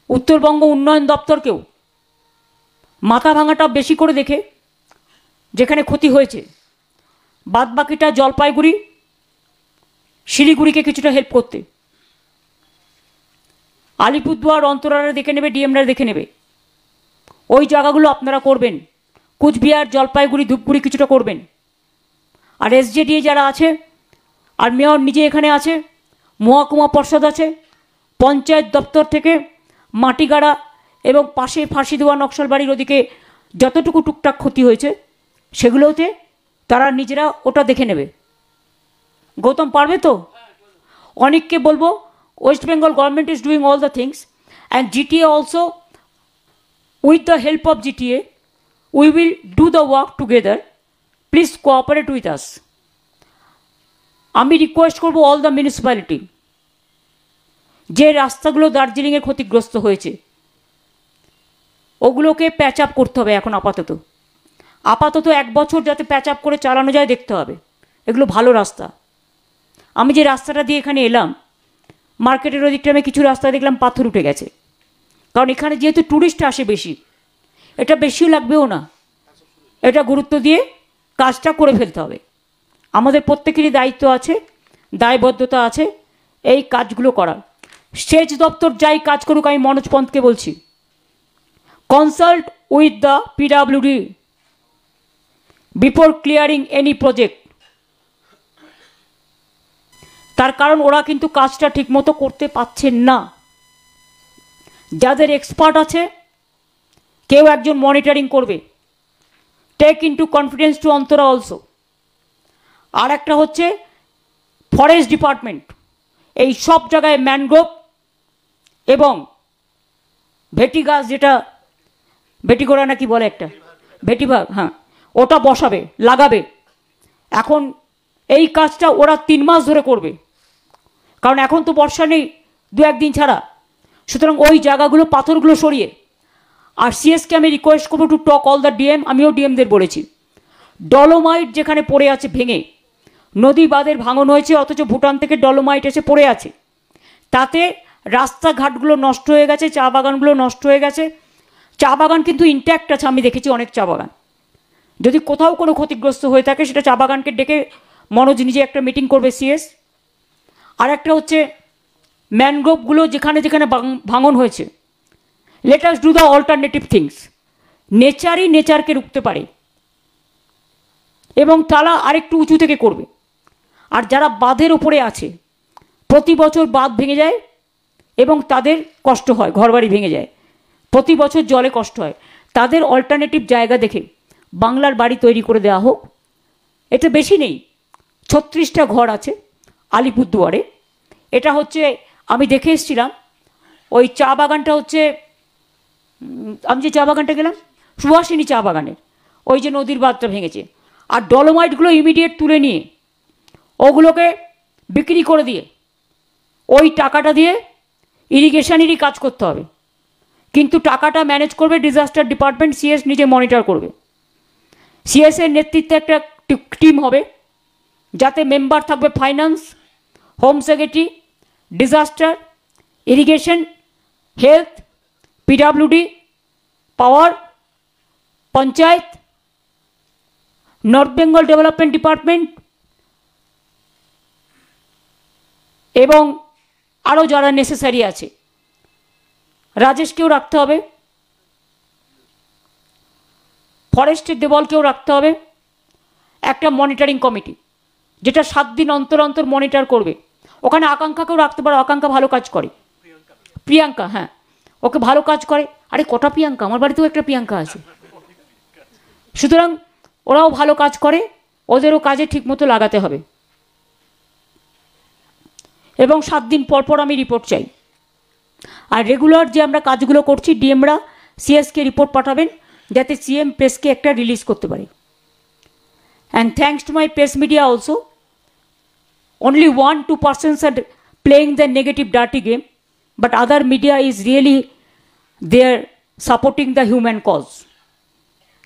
উত্তরবঙ্গ উন্নয়ন দপ্তরকেও মাথা ভাঙাটা বেশি করে দেখে, যেখানে ক্ষতি হয়েছে বাদ বাকিটা জলপাইগুড়ি শিলিগুড়িকে কিছুটা হেল্প করতে, আলিপুরদুয়ার অন্তরারা দেখে নেবে, ডিএমরা দেখে নেবে, ওই জায়গাগুলো আপনারা করবেন. কুচবিহার জলপাইগুড়ি ধূপগুড়ি কিছুটা করবেন. আর এসজেডিএ যারা আছে, আর মেয়র নিজে এখানে আছে, মহকুমা পর্ষদ আছে, পঞ্চায়েত দপ্তর থেকে মাটিগাড়া এবং পাশে ফাঁসি দেওয়া নকশালবাড়ির ওদিকে যতটুকু টুকটাক ক্ষতি হয়েছে সেগুলোতে তারা নিজেরা ওটা দেখে নেবে. গৌতম পারবে তো? অনেককে বলবো, West Bengal government is doing all the things, and GTA also, with the help of GTA we will do the work together. Please cooperate with us. আমি রিকোয়েস্ট করবো অল দ্য মিউনিসিপ্যালিটি, যে রাস্তাগুলো দার্জিলিংয়ে ক্ষতিগ্রস্ত হয়েছে, ওগুলোকে প্যাচ আপ করতে হবে এখন আপাতত। আপাতত 1 বছর যাতে প্যাচ আপ করে চালানো যায় দেখতে হবে। এগুলো ভালো রাস্তা। আমি যে রাস্তাটা দিয়ে এখানে এলাম, মার্কেটের ওদিকটা আমি কিছু রাস্তা দেখলাম পাথর উঠে গেছে, কারণ এখানে যেহেতু ট্যুরিস্ট আসে বেশি, এটা বেশিও লাগবেও না, এটা গুরুত্ব দিয়ে কাজটা করে ফেলতে হবে। আমাদের প্রত্যেকেরই দায়িত্ব আছে, দায়বদ্ধতা আছে এই কাজগুলো করার। সেচ দপ্তর যাই কাজ করুক, আমি মনোজ পন্তকে বলছি, consult with the PWD before clearing any project. তার কারণ ওরা কিন্তু কাজটা ঠিকমতো করতে পারছেন না। যাদের এক্সপার্ট আছে কেউ একজন মনিটরিং করবে। Take into confidence to Antara also. আর একটা হচ্ছে ফরেস্ট ডিপার্টমেন্ট, এই সব জায়গায় ম্যানগ্রোভ এবং ভেটি গাছ, যেটা ভেটিগোড়া নাকি বলে একটা, ভেটিভাগ, হ্যাঁ, ওটা বসাবে, লাগাবে। এখন এই কাজটা ওরা 3 মাস ধরে করবে, কারণ এখন তো বর্ষা নেই 2-1 দিন ছাড়া। সুতরাং ওই জায়গাগুলো পাথরগুলো সরিয়ে, আর সিএসকে আমি রিকোয়েস্ট করবো to talk all the DM. আমিও ডিএমদের বলেছি, ডলোমাইট যেখানে পড়ে আছে ভেঙে, নদী বাঁধের ভাঙন হয়েছে, অথচ ভুটান থেকে ডলোমাইট এসে পড়ে আছে, তাতে রাস্তাঘাটগুলো নষ্ট হয়ে গেছে, চা বাগানগুলো নষ্ট হয়ে গেছে। চা বাগান কিন্তু ইনট্যাক্ট আছে, আমি দেখেছি অনেক চা বাগান। যদি কোথাও কোনো ক্ষতিগ্রস্ত হয়ে থাকে সেটা চা বাগানকে ডেকে মনোজ নিজে একটা মিটিং করবে সিএস। আর একটা হচ্ছে ম্যানগ্রোভগুলো যেখানে যেখানে ভাঙন হয়েছে, let us do the alternative things. নেচারই নেচারকে রুখতে পারে, এবং তারা আরেকটু উঁচু থেকে করবে। আর যারা বাঁধের ওপরে আছে, প্রতি বছর বাঁধ ভেঙে যায় এবং তাদের কষ্ট হয়, ঘরবাড়ি ভেঙে যায়, প্রতি বছর জলে কষ্ট হয়, তাদের অল্টারনেটিভ জায়গা দেখে বাংলার বাড়ি তৈরি করে দেওয়া হোক। এটা বেশি নেই, 36টা ঘর আছে আলিপুরদুয়ারে। এটা হচ্ছে, আমি দেখে এসেছিলাম, ওই চা বাগানটা হচ্ছে, আমি যে চা বাগানটা গেলাম সুভাষিনী চা বাগানের, ওই যে নদীর বাঁধটা ভেঙেছে। আর ডলোমাইটগুলো ইমিডিয়েট তুলে নিয়ে ওগুলোকে বিক্রি করে দিয়ে ওই টাকাটা দিয়ে ইরিগেশনেরই কাজ করতে হবে। কিন্তু টাকাটা ম্যানেজ করবে ডিজাস্টার ডিপার্টমেন্ট, সিএস নিজে মনিটর করবে। সিএসের নেতৃত্বে একটা টিম হবে, যাতে মেম্বার থাকবে finance, home secretary, disaster, irrigation, health, PWD, power, panchayat, North Bengal development department এবং আরও যারা নেসেসারি আছে। রাজেশকেও রাখতে হবে, ফরেস্টের দেবলকেও রাখতে হবে, একটা মনিটরিং কমিটি যেটা 7 দিন অন্তর অন্তর মনিটর করবে। ওখানে আকাঙ্ক্ষাকেও রাখতে পারো, আকাঙ্ক্ষা ভালো কাজ করে, প্রিয়াঙ্কা, হ্যাঁ, ওকে ভালো কাজ করে। আরে কটা প্রিয়াঙ্কা, আমার বাড়িতেও একটা প্রিয়াঙ্কা আছে। সুতরাং ওরাও ভালো কাজ করে, ওদেরও কাজে ঠিকমতো লাগাতে হবে। এবং 7 দিন পর পর আমি রিপোর্ট চাই। আর রেগুলার যে আমরা কাজগুলো করছি, ডিএমরা সিএসকে রিপোর্ট পাঠাবেন, যাতে সিএম প্রেসকে একটা রিলিজ করতে পারে। And thanks to my press media also, only 1-2 persons are playing the negative dirty game, but other media is really there supporting the human cause.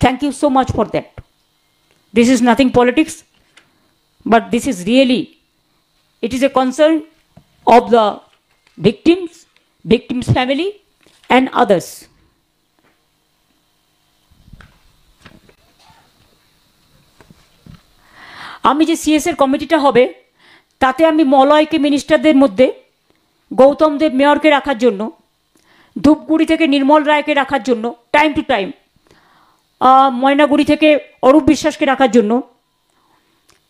Thank you so much for that. This is nothing politics, but this is really, it is a concern of the victims' family and others. আমি যে সিএসের কমিটিটা হবে, তাতে আমি মলয়কে মিনিস্টারদের মধ্যে গৌতম দেব মেয়রকে রাখার জন্য, ধূপগুড়ি থেকে নির্মল রায়কে রাখার জন্য টাইম টু টাইম, ময়নাগুড়ি থেকে অরূপ বিশ্বাসকে রাখার জন্য,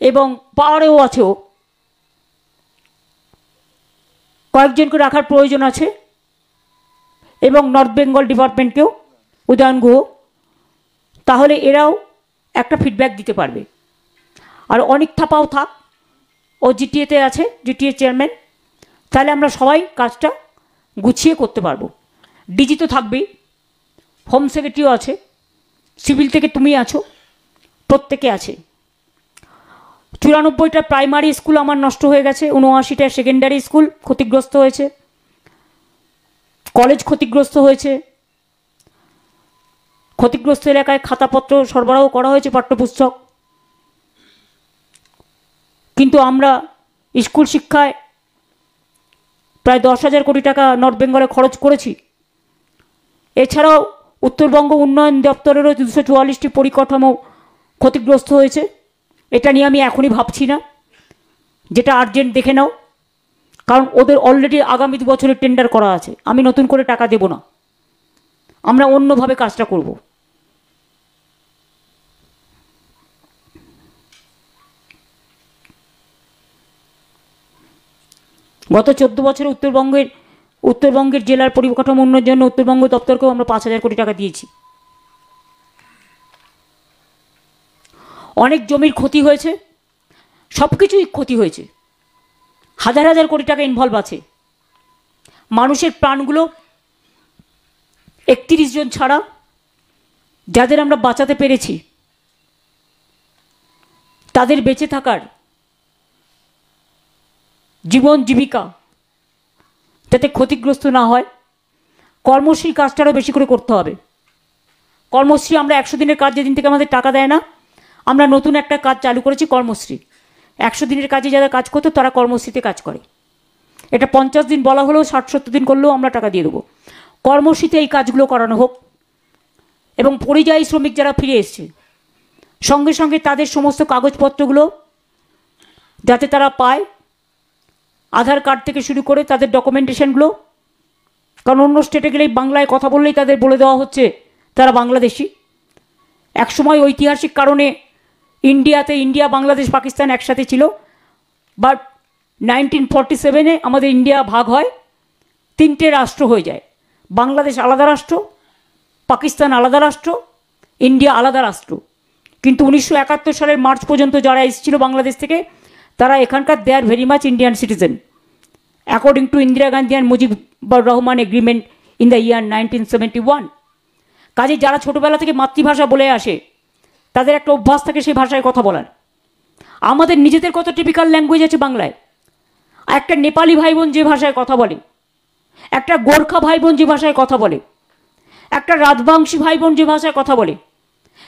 এবং পাওয়ারেও আছেও কয়েকজনকে রাখার প্রয়োজন আছে, এবং নর্থ বেঙ্গল ডিপার্টমেন্টকেও, উদয়ন গুহ, তাহলে এরাও একটা ফিডব্যাক দিতে পারবে। আর অনেক থাপাও থাক, ও জিটিএতে আছে, জিটিএ চেয়ারম্যান, তাহলে আমরা সবাই কাজটা গুছিয়ে করতে পারবো। ডিজি তো থাকবেই, হোম সেক্রেটারিও আছে, সিভিল থেকে তুমি আছো, প্রত্যেকে আছে। 94টা প্রাইমারি স্কুল আমার নষ্ট হয়ে গেছে, 79টা সেকেন্ডারি স্কুল ক্ষতিগ্রস্ত হয়েছে, কলেজ ক্ষতিগ্রস্ত হয়েছে, ক্ষতিগ্রস্ত এলাকায় খাতাপত্র সরবরাহ করা হয়েছে, পাঠ্যপুস্তক। কিন্তু আমরা স্কুল শিক্ষায় প্রায় 10,000 কোটি টাকা নর্থ বেঙ্গলে খরচ করেছি। এছাড়াও উত্তরবঙ্গ উন্নয়ন দপ্তরেরও 244টি পরিকাঠামো ক্ষতিগ্রস্ত হয়েছে। এটা নিয়ে আমি এখনই ভাবছি না, যেটা আর্জেন্ট দেখে নাও, কারণ ওদের অলরেডি আগামী 2 বছরের টেন্ডার করা আছে। আমি নতুন করে টাকা দেব না, আমরা অন্যভাবে কাজটা করব। গত 14 বছরে উত্তরবঙ্গের জেলার পরিকাঠামো উন্নয়নের জন্য উত্তরবঙ্গ দপ্তরকেও আমরা 5,000 কোটি টাকা দিয়েছি। অনেক জমির ক্ষতি হয়েছে, সব কিছুই ক্ষতি হয়েছে, হাজার হাজার কোটি টাকা ইনভলভ আছে। মানুষের প্রাণগুলো 31 জন ছাড়া যাদের আমরা বাঁচাতে পেরেছি, তাদের বেঁচে থাকার জীবন জীবিকা যাতে ক্ষতিগ্রস্ত না হয়, কর্মশ্রীর কাজটারও বেশি করে করতে হবে। কর্মশ্রী আমরা 100 দিনের কাজ, যেদিন থেকে আমাদের টাকা দেয় না, আমরা নতুন একটা কাজ চালু করেছি, কর্মশ্রী। 100 দিনের কাজে যারা কাজ করতো তারা কর্মশ্রীতে কাজ করে। এটা 50 দিন বলা হলেও 60-70 দিন করলেও আমরা টাকা দিয়ে দেবো। কর্মশ্রীতে এই কাজগুলো করানো হোক, এবং পরিযায়ী শ্রমিক যারা ফিরে এসছে সঙ্গে সঙ্গে তাদের সমস্ত কাগজপত্রগুলো যাতে তারা পায়, আধার কার্ড থেকে শুরু করে তাদের ডকুমেন্টেশনগুলো। কারণ অন্য স্টেটে গেলেই বাংলায় কথা বললেই তাদের বলে দেওয়া হচ্ছে তারা বাংলাদেশি। একসময় ঐতিহাসিক কারণে ইন্ডিয়া বাংলাদেশ পাকিস্তান একসাথে ছিল, বাট 1947-এ আমাদের ইন্ডিয়া ভাগ হয়, 3টে রাষ্ট্র হয়ে যায়। বাংলাদেশ আলাদা রাষ্ট্র, পাকিস্তান আলাদা রাষ্ট্র, ইন্ডিয়া আলাদা রাষ্ট্র। কিন্তু 1971 সালের মার্চ পর্যন্ত যারা এসেছিল বাংলাদেশ থেকে, তারা এখানকার they are very much Indian citizen according to Indira Gandhi and Mujibur Rahman agreement in the year 1971। কাজে যারা ছোটোবেলা থেকে মাতৃভাষা বলে আসে, তাদের একটা অভ্যাস থাকে সেই ভাষায় কথা বলার। আমাদের নিজেদের কত টিপিক্যাল ল্যাঙ্গুয়েজ আছে বাংলায়। একটা নেপালি ভাই বোন যে ভাষায় কথা বলে, একটা গোর্খা ভাই বোন যে ভাষায় কথা বলে, একটা রাজবংশী ভাই বোন যে ভাষায় কথা বলে,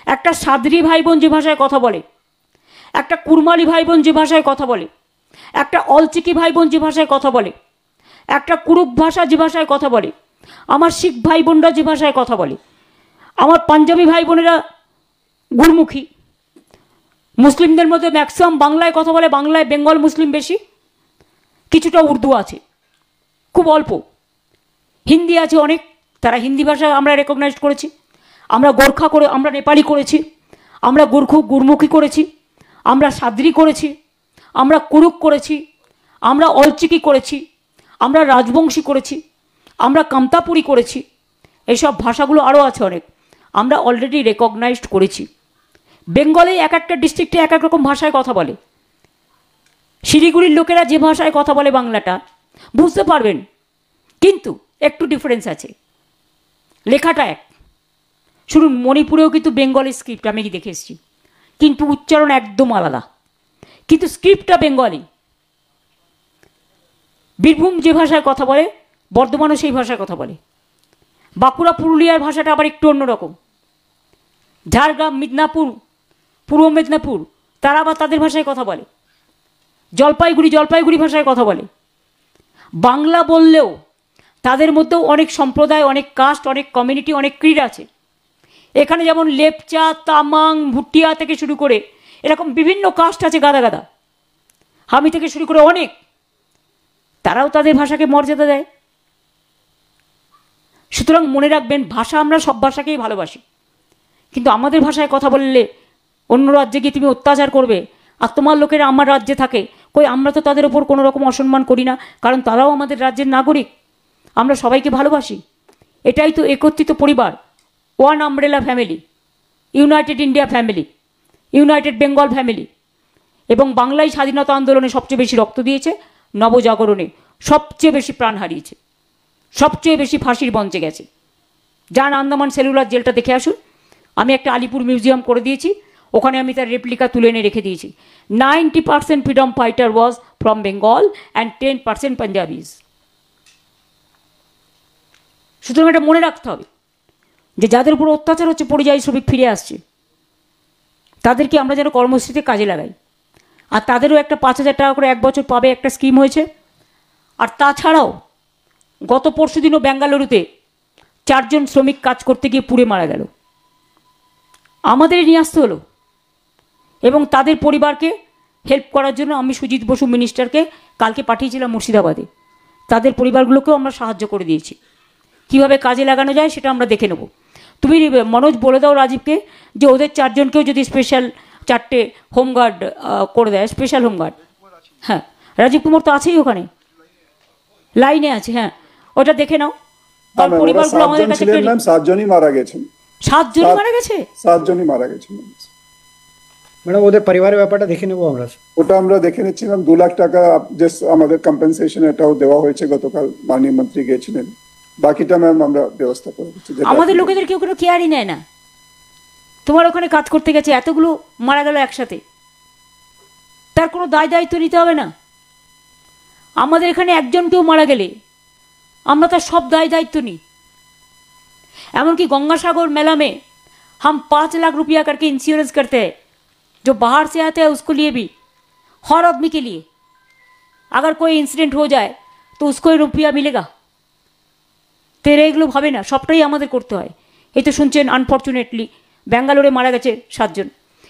একটা সাদরি ভাই বোন যে ভাষায় কথা বলে, একটা কুরমালি ভাই বোন যে ভাষায় কথা বলে, একটা অলচিকি ভাই বোন যে ভাষায় কথা বলে, একটা কুরুক ভাষা যে ভাষায় কথা বলে, আমার শিখ ভাই বোনরা যে ভাষায় কথা বলে, আমার পাঞ্জাবি ভাই বোনেরা গুরমুখী, মুসলিমদের মধ্যে ম্যাক্সিমাম বাংলায় কথা বলে, বাংলায় বেঙ্গল মুসলিম বেশি, কিছুটা উর্দু আছে খুব অল্প, হিন্দি আছে অনেক, তারা হিন্দি ভাষা আমরা রেকগনাইজ করেছি। আমরা গোর্খা করে, আমরা নেপালি করেছি, আমরা গুরমুখী করেছি, আমরা সাদরি করেছি, আমরা কুরুক করেছি, আমরা অলচিকি করেছি, আমরা রাজবংশী করেছি, আমরা কামতাপুরি করেছি। এইসব ভাষাগুলো আরও আছে অনেক, আমরা অলরেডি রেকগনাইজড করেছি। বেঙ্গলে এক একটা ডিস্ট্রিক্টে এক এক রকম ভাষায় কথা বলে। শিলিগুড়ির লোকেরা যে ভাষায় কথা বলে বাংলাটা বুঝতে পারবেন, কিন্তু একটু ডিফারেন্স আছে, লেখাটা এক। শুনুন, মণিপুরেও কিন্তু বেঙ্গলি স্ক্রিপ্ট আমি দেখে এসেছি, কিন্তু উচ্চারণ একদম আলাদা, কিন্তু স্ক্রিপ্টটা বেঙ্গলি। বীরভূম যে ভাষায় কথা বলে, বর্ধমানও সেই ভাষায় কথা বলে। বাঁকুড়া পুরুলিয়ার ভাষাটা আবার একটু অন্যরকম। ঝাড়গ্রাম, মিদনাপুর, পূর্ব মেদিনীপুর, তারা আবার তাদের ভাষায় কথা বলে। জলপাইগুড়ি ভাষায় কথা বলে। বাংলা বললেও তাদের মধ্যেও অনেক সম্প্রদায়, অনেক কাস্ট, অনেক কমিউনিটি, অনেক ক্রিড আছে। এখানে যেমন লেপচা, তামাং, ভুটিয়া থেকে শুরু করে এরকম বিভিন্ন কাস্ট আছে, গাদা গাদা, হামি থেকে শুরু করে অনেক, তারাও তাদের ভাষাকে মর্যাদা দেয়। সুতরাং মনে রাখবেন, ভাষা আমরা সব ভাষাকেই ভালোবাসি, কিন্তু আমাদের ভাষায় কথা বললে অন্য রাজ্যে গিয়ে তুমি অত্যাচার করবে, আর তোমার লোকেরা আমার রাজ্যে থাকে, কই আমরা তো তাদের ওপর কোনো রকম অসম্মান করি না, কারণ তারাও আমাদের রাজ্যের নাগরিক। আমরা সবাইকে ভালোবাসি, এটাই তো একত্রিত পরিবার, one umbrella family, United India family, United Bengal family. এবং বাংলায় স্বাধীনতা আন্দোলনে সবচেয়ে বেশি রক্ত দিয়েছে, নবজাগরণে সবচেয়ে বেশি প্রাণ হারিয়েছে, সবচেয়ে বেশি ফাঁসির মঞ্চে গেছে। যান আন্দামান সেলুলার জেলটা দেখে আসুন, আমি একটা আলিপুর মিউজিয়াম করে দিয়েছি, ওখানে আমি তার রেপ্লিকা তুলে এনে রেখে দিয়েছি। 90% freedom fighter was from Bengal and 10% Punjabis. সুতরাং এটা মনে রাখতে হবে। যে যাদের উপর অত্যাচার হচ্ছে, পরিযায়ী শ্রমিক ফিরে আসছে, তাদেরকে আমরা যেন কর্মসূচিতে কাজে লাগাই। আর তাদেরও একটা 5,000 টাকা করে 1 বছর পাবে, একটা স্কিম হয়েছে। আর তাছাড়াও গত পরশু দিনও বেঙ্গালুরুতে 4 জন শ্রমিক কাজ করতে গিয়ে পুড়ে মারা গেল। আমাদের নিয়ে আসতে হলো। এবং তাদের পরিবারকে হেল্প করার জন্য আমি সুজিত বসু মিনিস্টারকে কালকে পাঠিয়েছিলাম মুর্শিদাবাদে। তাদের পরিবারগুলোকেও আমরা সাহায্য করে দিয়েছি। কিভাবে কাজে লাগানো যায় সেটা আমরা দেখে নেব। তুমি মনোজ বলে দাও রাজীবকে যে ওদের 4 জনকেও যদি স্পেশাল 4টে হোমগার্ড করে দেয়, স্পেশাল হোমগার্ড। হ্যাঁ, রাজীব কুমার তো আছেই ওখানে, লাইনে আছে। হ্যাঁ, ওটা দেখে নাও। কারণ পরিবারগুলো আমাদের কাছে 7 জনই মারা গেছেন। 7 জনই মারা গেছে? 7 জনই মারা গেছেন ম্যাডাম। ওদের পরিবারের ব্যাপারটা দেখে নেবো আমরা। ওটা আমরা দেখে নিচ্ছিলাম। 2 লাখ টাকা যে আমাদের কম্পেনসেশন, এটাও দেওয়া হয়েছে। গতকাল মাননীয় মন্ত্রী গেছিলেন। বাকিটা ম্যাম আমরা ব্যবস্থা করে দিচ্ছি। আমাদের লোকেদের কেউ কোনো কেয়ারই নেয় না। তোমার ওখানে কাজ করতে গেছে, এতগুলো মারা গেল একসাথে, তার কোনো দায় দায়িত্ব নিতে হবে না? আমাদের এখানে একজন কেউ মারা গেলে আমরা তার সব দায় দায়িত্ব নিই। एमनकी गंगासागर मेला में हम 5 लाख रुपया करके इंश्योरेंस करते हैं, जो बाहर से आते हैं उसको लिए भी, हर आदमी के लिए। अगर कोई इंसिडेंट हो जाए तो उसको रुपया मिलेगा। तेरे एगुलो भावे ना, सबटाई आमादेर करते हय। এই তো শুনছেন আনফর্চুনেটলি ব্যাঙ্গালোরে মারা গেছে 7 জন।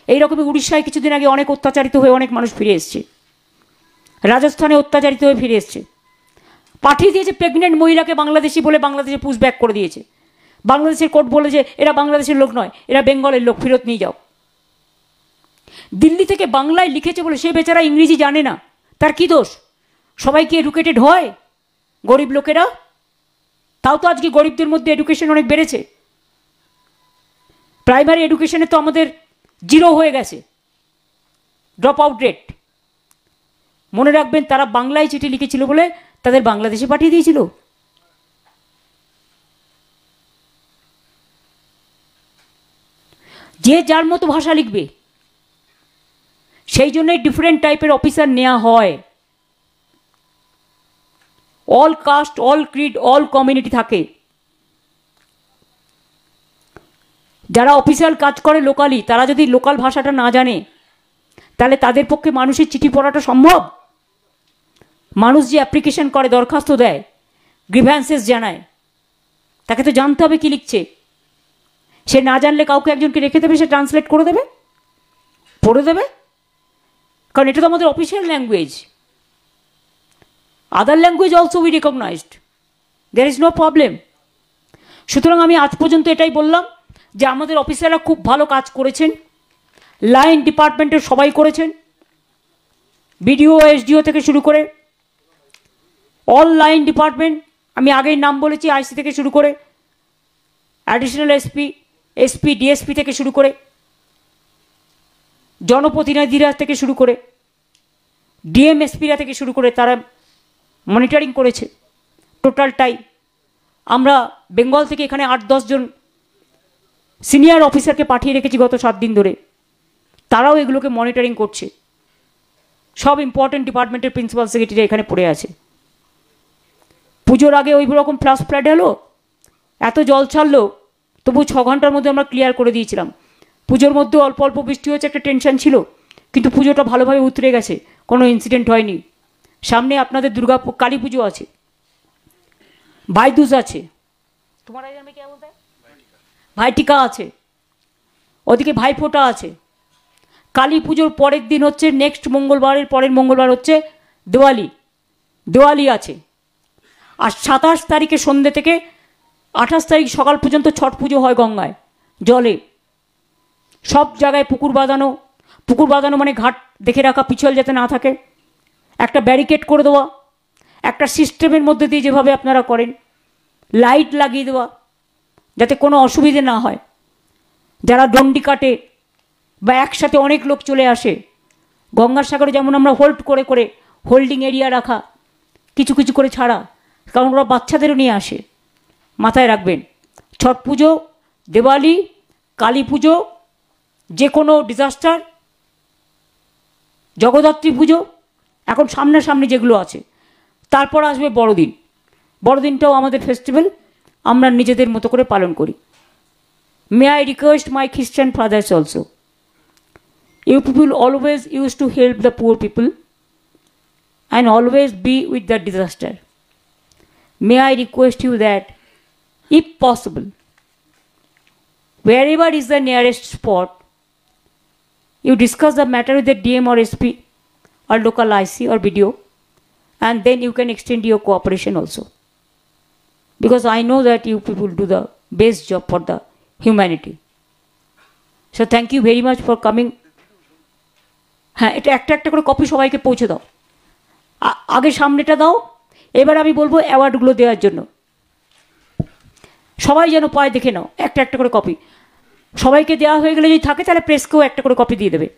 এইরকমই উড়িষ্যায় কিছুদিন আগে অনেক অত্যাচারিত হয়ে অনেক মানুষ ফিরে এসছে, রাজস্থানে অত্যাচারিত হয়ে ফিরে এসছে। পাঠিয়ে দিয়েছে প্রেগনেন্ট মহিলাকে বাংলাদেশি বলে, বাংলাদেশে পুশ ব্যাক করে দিয়েছে। বাংলাদেশের কোর্ট বলে যে এরা বাংলাদেশের লোক নয়, এরা বেঙ্গলের লোক, ফেরত নিয়ে যাও। দিল্লি থেকে বাংলায় লিখেছে বলে সে বেচারা ইংরেজি জানে না, তার কি দোষ? সবাই কি এডুকেটেড হয়? গরিব লোকেরা? তাও তো আজকে গরিবদের মধ্যে এডুকেশন অনেক বেড়েছে। প্রাইমারি এডুকেশনে তো আমাদের 0 হয়ে গেছে ড্রপ আউট রেট। মনে রাখবেন, তারা বাংলায় চিঠি লিখেছিল বলে তাদের বাংলাদেশে পাঠিয়ে দিয়েছিল। যে যার মতো ভাষা লিখবে, সেই জন্যই ডিফারেন্ট টাইপের অফিসার নেওয়া হয়। All caste, all creed, all community থাকে। যারা অফিসিয়াল কাজ করে লোকালি, তারা যদি লোকাল ভাষাটা না জানে তাহলে তাদের পক্ষে মানুষের চিঠি পড়াটা সম্ভব? মানুষ যে অ্যাপ্লিকেশন করে, দরখাস্ত দেয়, গ্রিভ্যান্সেস জানায়, তাকে তো জানতে হবে কি লিখছে। সে না জানলে কাউকে একজনকে রেখে দেবে, সে ট্রান্সলেট করে দেবে, পড়ে দেবে, কারণ এটা তো আমাদের official language. Other language also we recognized, there is no problem. সুতরাং আমি আজ পর্যন্ত এটাই বললাম যে আমাদের অফিসাররা খুব ভালো কাজ করেছেন, লাইন ডিপার্টমেন্টের সবাই করেছেন, বিডিও এসডিও থেকে শুরু করে অল লাইন ডিপার্টমেন্ট, আমি আগেই নাম বলেছি, আইসি থেকে শুরু করে অ্যাডিশনাল এসপি, এসপি, ডিএসপি থেকে শুরু করে জনপ্রতিনিধিরা থেকে শুরু করে ডিএমএসপিরা থেকে শুরু করে তারা মনিটরিং করেছে টোটালটাই। আমরা বেঙ্গল থেকে এখানে 8-10 জন সিনিয়র অফিসারকে পাঠিয়ে রেখেছি গত 7 দিন ধরে, তারাও এগুলোকে মনিটরিং করছে। সব ইম্পর্টেন্ট ডিপার্টমেন্টের প্রিন্সিপাল সেক্রেটারি এখানে পড়ে আছে। পুজোর আগে ওই রকম ফ্লাশ ফ্লাড হলো, এত জল ছাড়লো, তবু 6 ঘন্টার মধ্যে আমরা ক্লিয়ার করে দিয়েছিলাম। পুজোর মধ্যে অল্প অল্প বৃষ্টি হয়েছে, একটা টেনশন ছিল, কিন্তু পুজোটা ভালোভাবে উতরে গেছে, কোনো ইনসিডেন্ট হয়নি। সামনে আপনাদের কালী পুজো আছে, ভাইদুজ আছে, তোমার ভাইটিকা আছে, ওদিকে ভাইফোঁটা আছে। কালী পুজোর পরের দিন হচ্ছে নেক্সট মঙ্গলবারের পরের মঙ্গলবার হচ্ছে দিওয়ালি আছে। আর 27 তারিখে সন্ধ্যে থেকে 28 তারিখ সকাল পর্যন্ত ছট পুজো হয় গঙ্গায় জলে। সব জায়গায় পুকুর বাঁধানো মানে ঘাট দেখে রাখা, পিছল যাতে না থাকে, একটা ব্যারিকেড করে দেওয়া, একটা সিস্টেমের মধ্যে দিয়ে যেভাবে আপনারা করেন, লাইট লাগিয়ে দেওয়া যাতে কোনো অসুবিধে না হয়। যারা ডন্ডি কাটে বা একসাথে অনেক লোক চলে আসে, গঙ্গার সাগরে যেমন আমরা হোল্ড করে করে হোল্ডিং এরিয়া রাখা, কিছু কিছু করে ছাড়া, কারণ ওরা বাচ্চাদেরও নিয়ে আসে। মাথায় রাখবেন, ছট পুজো, দিওয়ালি, কালী পুজো, যে কোনো ডিজাস্টার, জগদ্ধাত্রী পুজো, এখন সামনাসামনি যেগুলো আছে, তারপর আসবে বড়দিন। বড়দিনটাও আমাদের ফেস্টিভ্যাল, আমরা নিজেদের মতো করে পালন করি। May I request my Christian fathers also? You people always used to help the poor people and always be with the disaster. May I request you that, if possible, wherever is the nearest spot, you discuss the matter with the DM or SP or local IC or BDO, and then you can extend your cooperation also. Because I know that you people do the best job for the humanity. So thank you very much for coming. হ্যাঁ, এটা একটা একটা করে copy সবাইকে পৌঁছে দাও। আগে সামনেটা দাও, এবার আমি বলবো অ্যাওয়ার্ডগুলো দেওয়ার জন্য। সবাই যেন পায়, দেখে নাও, একটা একটা করে কপি। সবাইকে দেওয়া হয়ে গেলে যদি থাকে তাহলে প্রেসকেও একটা করে কপি দিয়ে দেবে।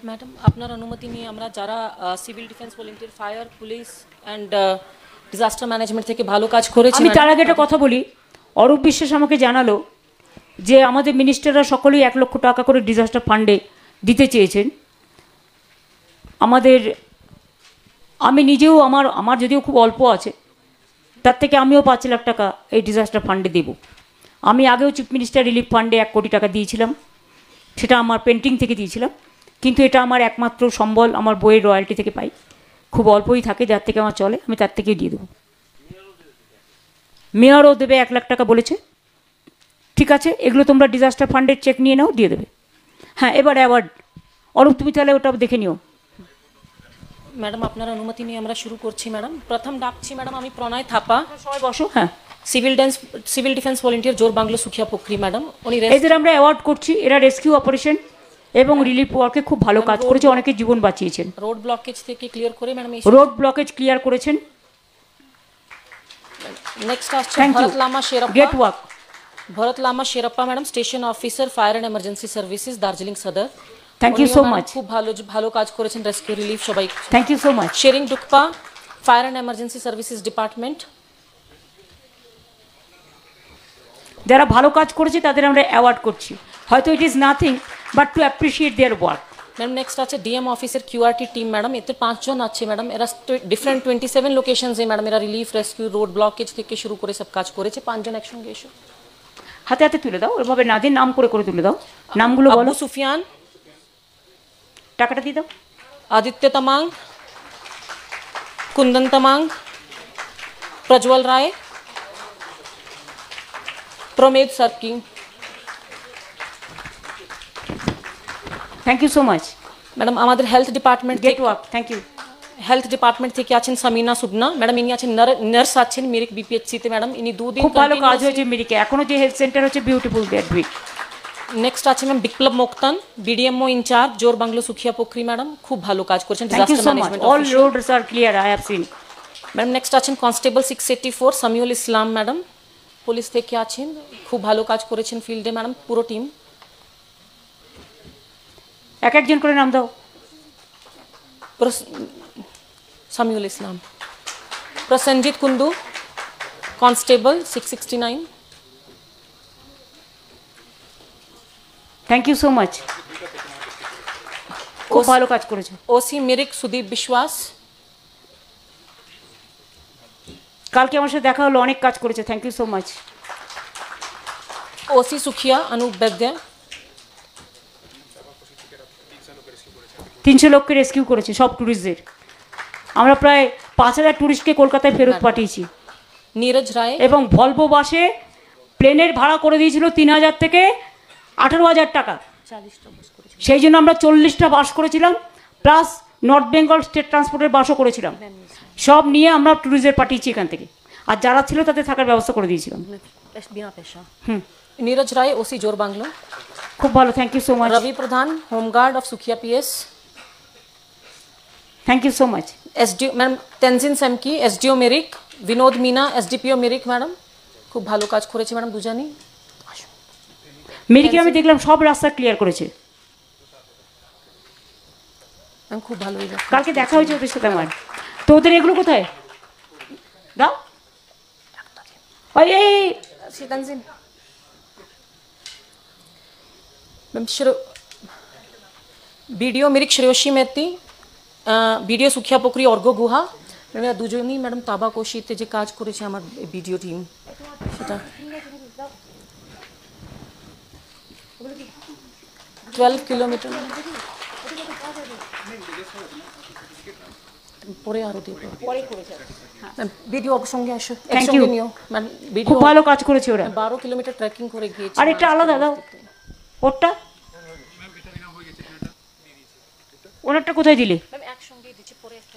ম্যাডাম, আপনার অনুমতি নিয়ে আমরা যারা civil defence, volunteer, fire, police and disaster management থেকে ভালো কাজ করেছি। আমি তার আগে একটা কথা বলি। অরূপ বিশ্বাস আমাকে জানালো যে আমাদের মিনিস্টাররা সকলেই 1 লক্ষ টাকা করে ডিজাস্টার ফান্ডে দিতে চেয়েছেন। আমি নিজেও আমার যদিও খুব অল্প আছে, তার থেকে আমিও 5 লাখ টাকা এই ডিজাস্টার ফান্ডে দেব। আমি আগেও চিফ মিনিস্টার রিলিফ ফান্ডে 1 কোটি টাকা দিয়েছিলাম, সেটা আমার পেন্টিং থেকে দিয়েছিলাম। কিন্তু এটা আমার একমাত্র সম্বল, আমার বইয়ের রয়্যালটি থেকে পাই, খুব অল্পই থাকে, যার থেকে আমার চলে, আমি তার থেকেই দিয়ে দেবো। মেয়রও দেবে 1 লাখ টাকা বলেছে। ঠিক আছে, এগুলো তোমরা ডিজাস্টার ফান্ডের চেক নিয়ে নাও, দিয়ে দেবে। হ্যাঁ, এবার অ্যাওয়ার্ড। অরূপ, তুমি তাহলে ওটা দেখে নিও। ম্যাডাম, আপনার অনুমতি নিয়ে আমরা শুরু করছি। ম্যাডাম, প্রথম ডাকছি ম্যাডাম আমি প্রণয় থাপা, সবাই বসো। হ্যাঁ, civil defence volunteer, Jorebunglow, Sukhia পুখরি। Madam, উনি এদের আমরা অ্যাওয়ার্ড করছি। এরা রেস্কিউ অপারেশন এবং রিলিফ ওয়ার্কে খুব ভালো কাজ করেছে, অনেকের জীবন বাঁচিয়েছেন। রোড ব্লকেজ থেকে ক্লিয়ার করে ম্যাডাম, রোড ব্লকেজ ক্লিয়ার করেছেন। নেক্সট আসছে thank you. Bharat Lama Sherpa. Great work. Bharat Lama Sherpa madam, station officer, fire and emergency services, Darjeeling Sadar. Thank you so much. খুব ভালো কাজ করেছেন, রেস্কিউ রিলিফ সবাই। Thank you so much. Shering Dukpa, fire and emergency services department. যারা ভালো কাজ করেছে তাদের আমরা অ্যাওয়ার্ড করছি। হয়তো it is nothing but to appreciate their work. Madam, next আছে ডিএম অফিসের কিউআরটি টিম। ম্যাডাম, এতে 5 জন আছে ম্যাডাম। এরা ডিফারেন্ট 27 লোকেশনসে ম্যাডাম এরা রিলিফ, রেস্কিউ, রোড ব্লকেজ থেকে শুরু করে সব কাজ করেছে। 5 জন একসঙ্গে এসো, হাতে হাতে তুলে দাও, এভাবে না দিয়ে নাম করে করে তুলে দাও। নামগুলো বলো। আবু সুফিয়ান, টাকাটা দিয়ে দাও। Aditya Tamang, Kundan Tamang, Prajwal Rai, Pramed Sarki. Thank you so much. Madam, আমাদের health department great work. Thank you. Health department থেকে আছেন সামিনা সুবনা ম্যাডাম, ইনি আছেন নার্স আছেন মিরিক বিপিএইচসি তে ম্যাডাম। ইনি 2 দিন খুব ভালো কাজ হয়েছে মিরিকে, এখনো যে হেলথ সেন্টার হচ্ছে বিউটিফুল, দ্যাট উইক। নেক্সট আছে ma'am Biplab Moktan, BDMO incharge, Jorebunglow, Sukhia পুখরি। Madam, খুব ভালো কাজ করছেন, thank you disaster so much. Management all officer. Roads are clear, I have seen. Madam, next আছেন constable 684 Samiul Islam madam, police থেকে আছেন, খুব ভালো কাজ করেছেন ফিল্ডে ম্যাডাম, পুরো টিম। এক একজন করে নাম দাও। Samiul Islam, Prosenjit Kundu, constable 669। Thank you so much, খুব ভালো কাজ করেছে। ওসি মিরিক সুদীপ বিশ্বাস, কালকে আমার সাথে দেখা হলো, অনেক কাজ করেছে, thank you so much. OC Sukhia Anup Baidya, 300 লোককে রেস্কিউ করেছে, সব ট্যুরিস্টদের। আমরা প্রায় 5000 ট্যুরিস্টকে কলকাতায় ফেরত পাঠিয়েছি। নীরজ রায়, এবং ভলভো বাসে প্লেনের ভাড়া করে দিয়েছিল 3000 থেকে 18000 টাকা। সেই জন্য আমরা 40টা বাস করেছিলাম, প্লাস নর্থ বেঙ্গল স্টেট ট্রান্সপোর্টের বাসও করেছিলাম। সব নিয়ে আমরা ট্যুরিস্টদের পাঠিয়েছি এখান থেকে, আর যারা ছিল তাদের থাকার ব্যবস্থা করে দিয়েছিলাম। নীরজ রায়, ওসি জোর বাংলো, খুব ভালো, thank you so much. Rabi Pradhan, home guard of Sukhia PS. Thank you so much. SDO madam Tenzin Semki, SDO Mirik, Binod Meena, SDPO Mirik madam, খুব ভালো কাজ করেছে ম্যাডাম দুজনই। মিরিকে আমি দেখলাম সব রাস্তা ক্লিয়ার করেছে, খুব ভালো। কালকে দেখা হয়েছে ওদের সাথে আমার। তো ওদের এগুলো কোথায় দাও? এই Tenzin ma'am, BDO Mirik Shreyasi Metti, BDO Sukhia Pokhri Argha Guha madam এরা দুজনই ম্যাডাম তাবাকশিতে যে কাজ করেছে আমার ভিডিও টিম সেটা 12 কিলোমিটার পরে আরো দেব ভিডিও সঙ্গে আসো একসঙ্গে নিও ম্যাম ভিডিও খুব ভালো কাজ করেছে ওরা 12 কিলোমিটার ট্রেকিং করে গিয়েছে আর এটা আলাদা দাও ওরটা ওনারটা কোথায় দিলে ম্যাম একসঙ্গে দিচ্ছি পরে একটা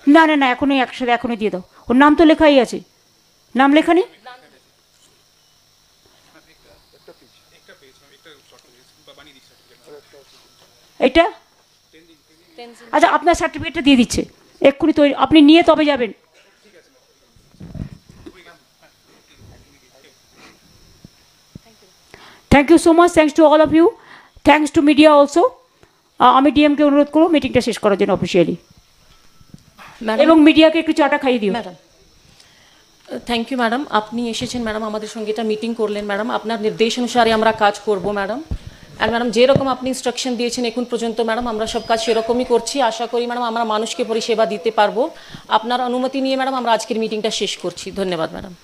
না না না এখনই একসাথে এখনই দিয়ে দাও ওর নাম তো লেখাই আছে নাম লেখা নেই এটা আচ্ছা আপনার সার্টিফিকেটটা দিয়ে দিচ্ছে এক্ষুনি তৈরি আপনি নিয়ে তবে যাবেন thank you so much thanks to all of you thanks to media also আমি ডিএমকে অনুরোধ করবো মিটিংটা শেষ করার জন্য অফিসিয়ালি এবং মিডিয়াকে একটু চাটা খাইয়ে দিও ম্যাডাম থ্যাংক ইউ ম্যাডাম আপনি এসেছেন ম্যাডাম আমাদের সঙ্গে এটা মিটিং করলেন ম্যাডাম আপনার নির্দেশ অনুসারে আমরা কাজ করব ম্যাডাম আর ম্যাডাম যেরকম আপনি ইনস্ট্রাকশন দিয়েছেন এখন পর্যন্ত ম্যাডাম আমরা সব কাজ সেরকমই করছি আশা করি ম্যাডাম আমরা মানুষকে পরিষেবা দিতে পারবো আপনার অনুমতি নিয়ে ম্যাডাম আমরা আজকের মিটিংটা শেষ করছি ধন্যবাদ ম্যাডাম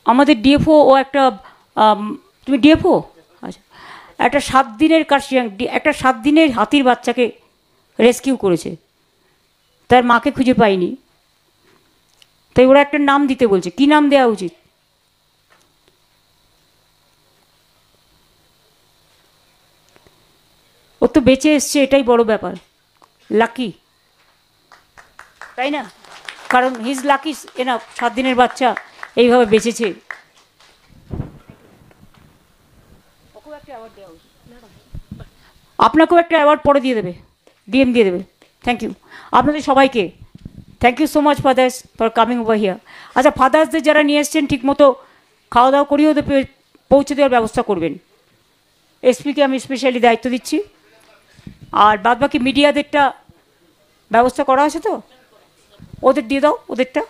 আমাদের ডিএফও ও একটা তুমি ডিএফও আচ্ছা একটা 7 দিনের একটা 7 দিনের হাতির বাচ্চাকে রেস্কিউ করেছে তার মাকে খুঁজে পায়নি তাই ওরা একটা নাম দিতে বলছে কি নাম দেওয়া উচিত ও তো বেঁচে এসছে এটাই বড় ব্যাপার লাকি তাই না কারণ হিজ লাকি এনা 7 দিনের বাচ্চা এইভাবে বেঁচেছে আপনাকেও একটা অ্যাওয়ার্ড পরে দিয়ে দেবে ডিএম দিয়ে দেবে থ্যাংক ইউ আপনাদের সবাইকে thank you so much fathers for coming over here আচ্ছা ফাদার্সদের যারা নিয়ে এসছেন ঠিকমতো খাওয়া দাওয়া করিয়ে ওদের পৌঁছে দেওয়ার ব্যবস্থা করবেন এসপিকে আমি স্পেশালি দায়িত্ব দিচ্ছি আর বাদবাকি মিডিয়াদেরটা ব্যবস্থা করা আছে তো ওদের দিয়ে দাও ওদেরটা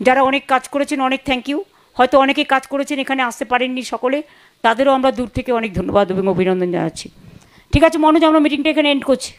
যারা অনেক কাজ করেছেন অনেক থ্যাংক ইউ হয়তো অনেকে কাজ করেছেন এখানে আসতে পারেননি সকলে তাদেরও আমরা দূর থেকে অনেক ধন্যবাদ এবং অভিনন্দন জানাচ্ছি ঠিক আছে মনোজ আমরা মিটিংটা এখানে এন্ড করছি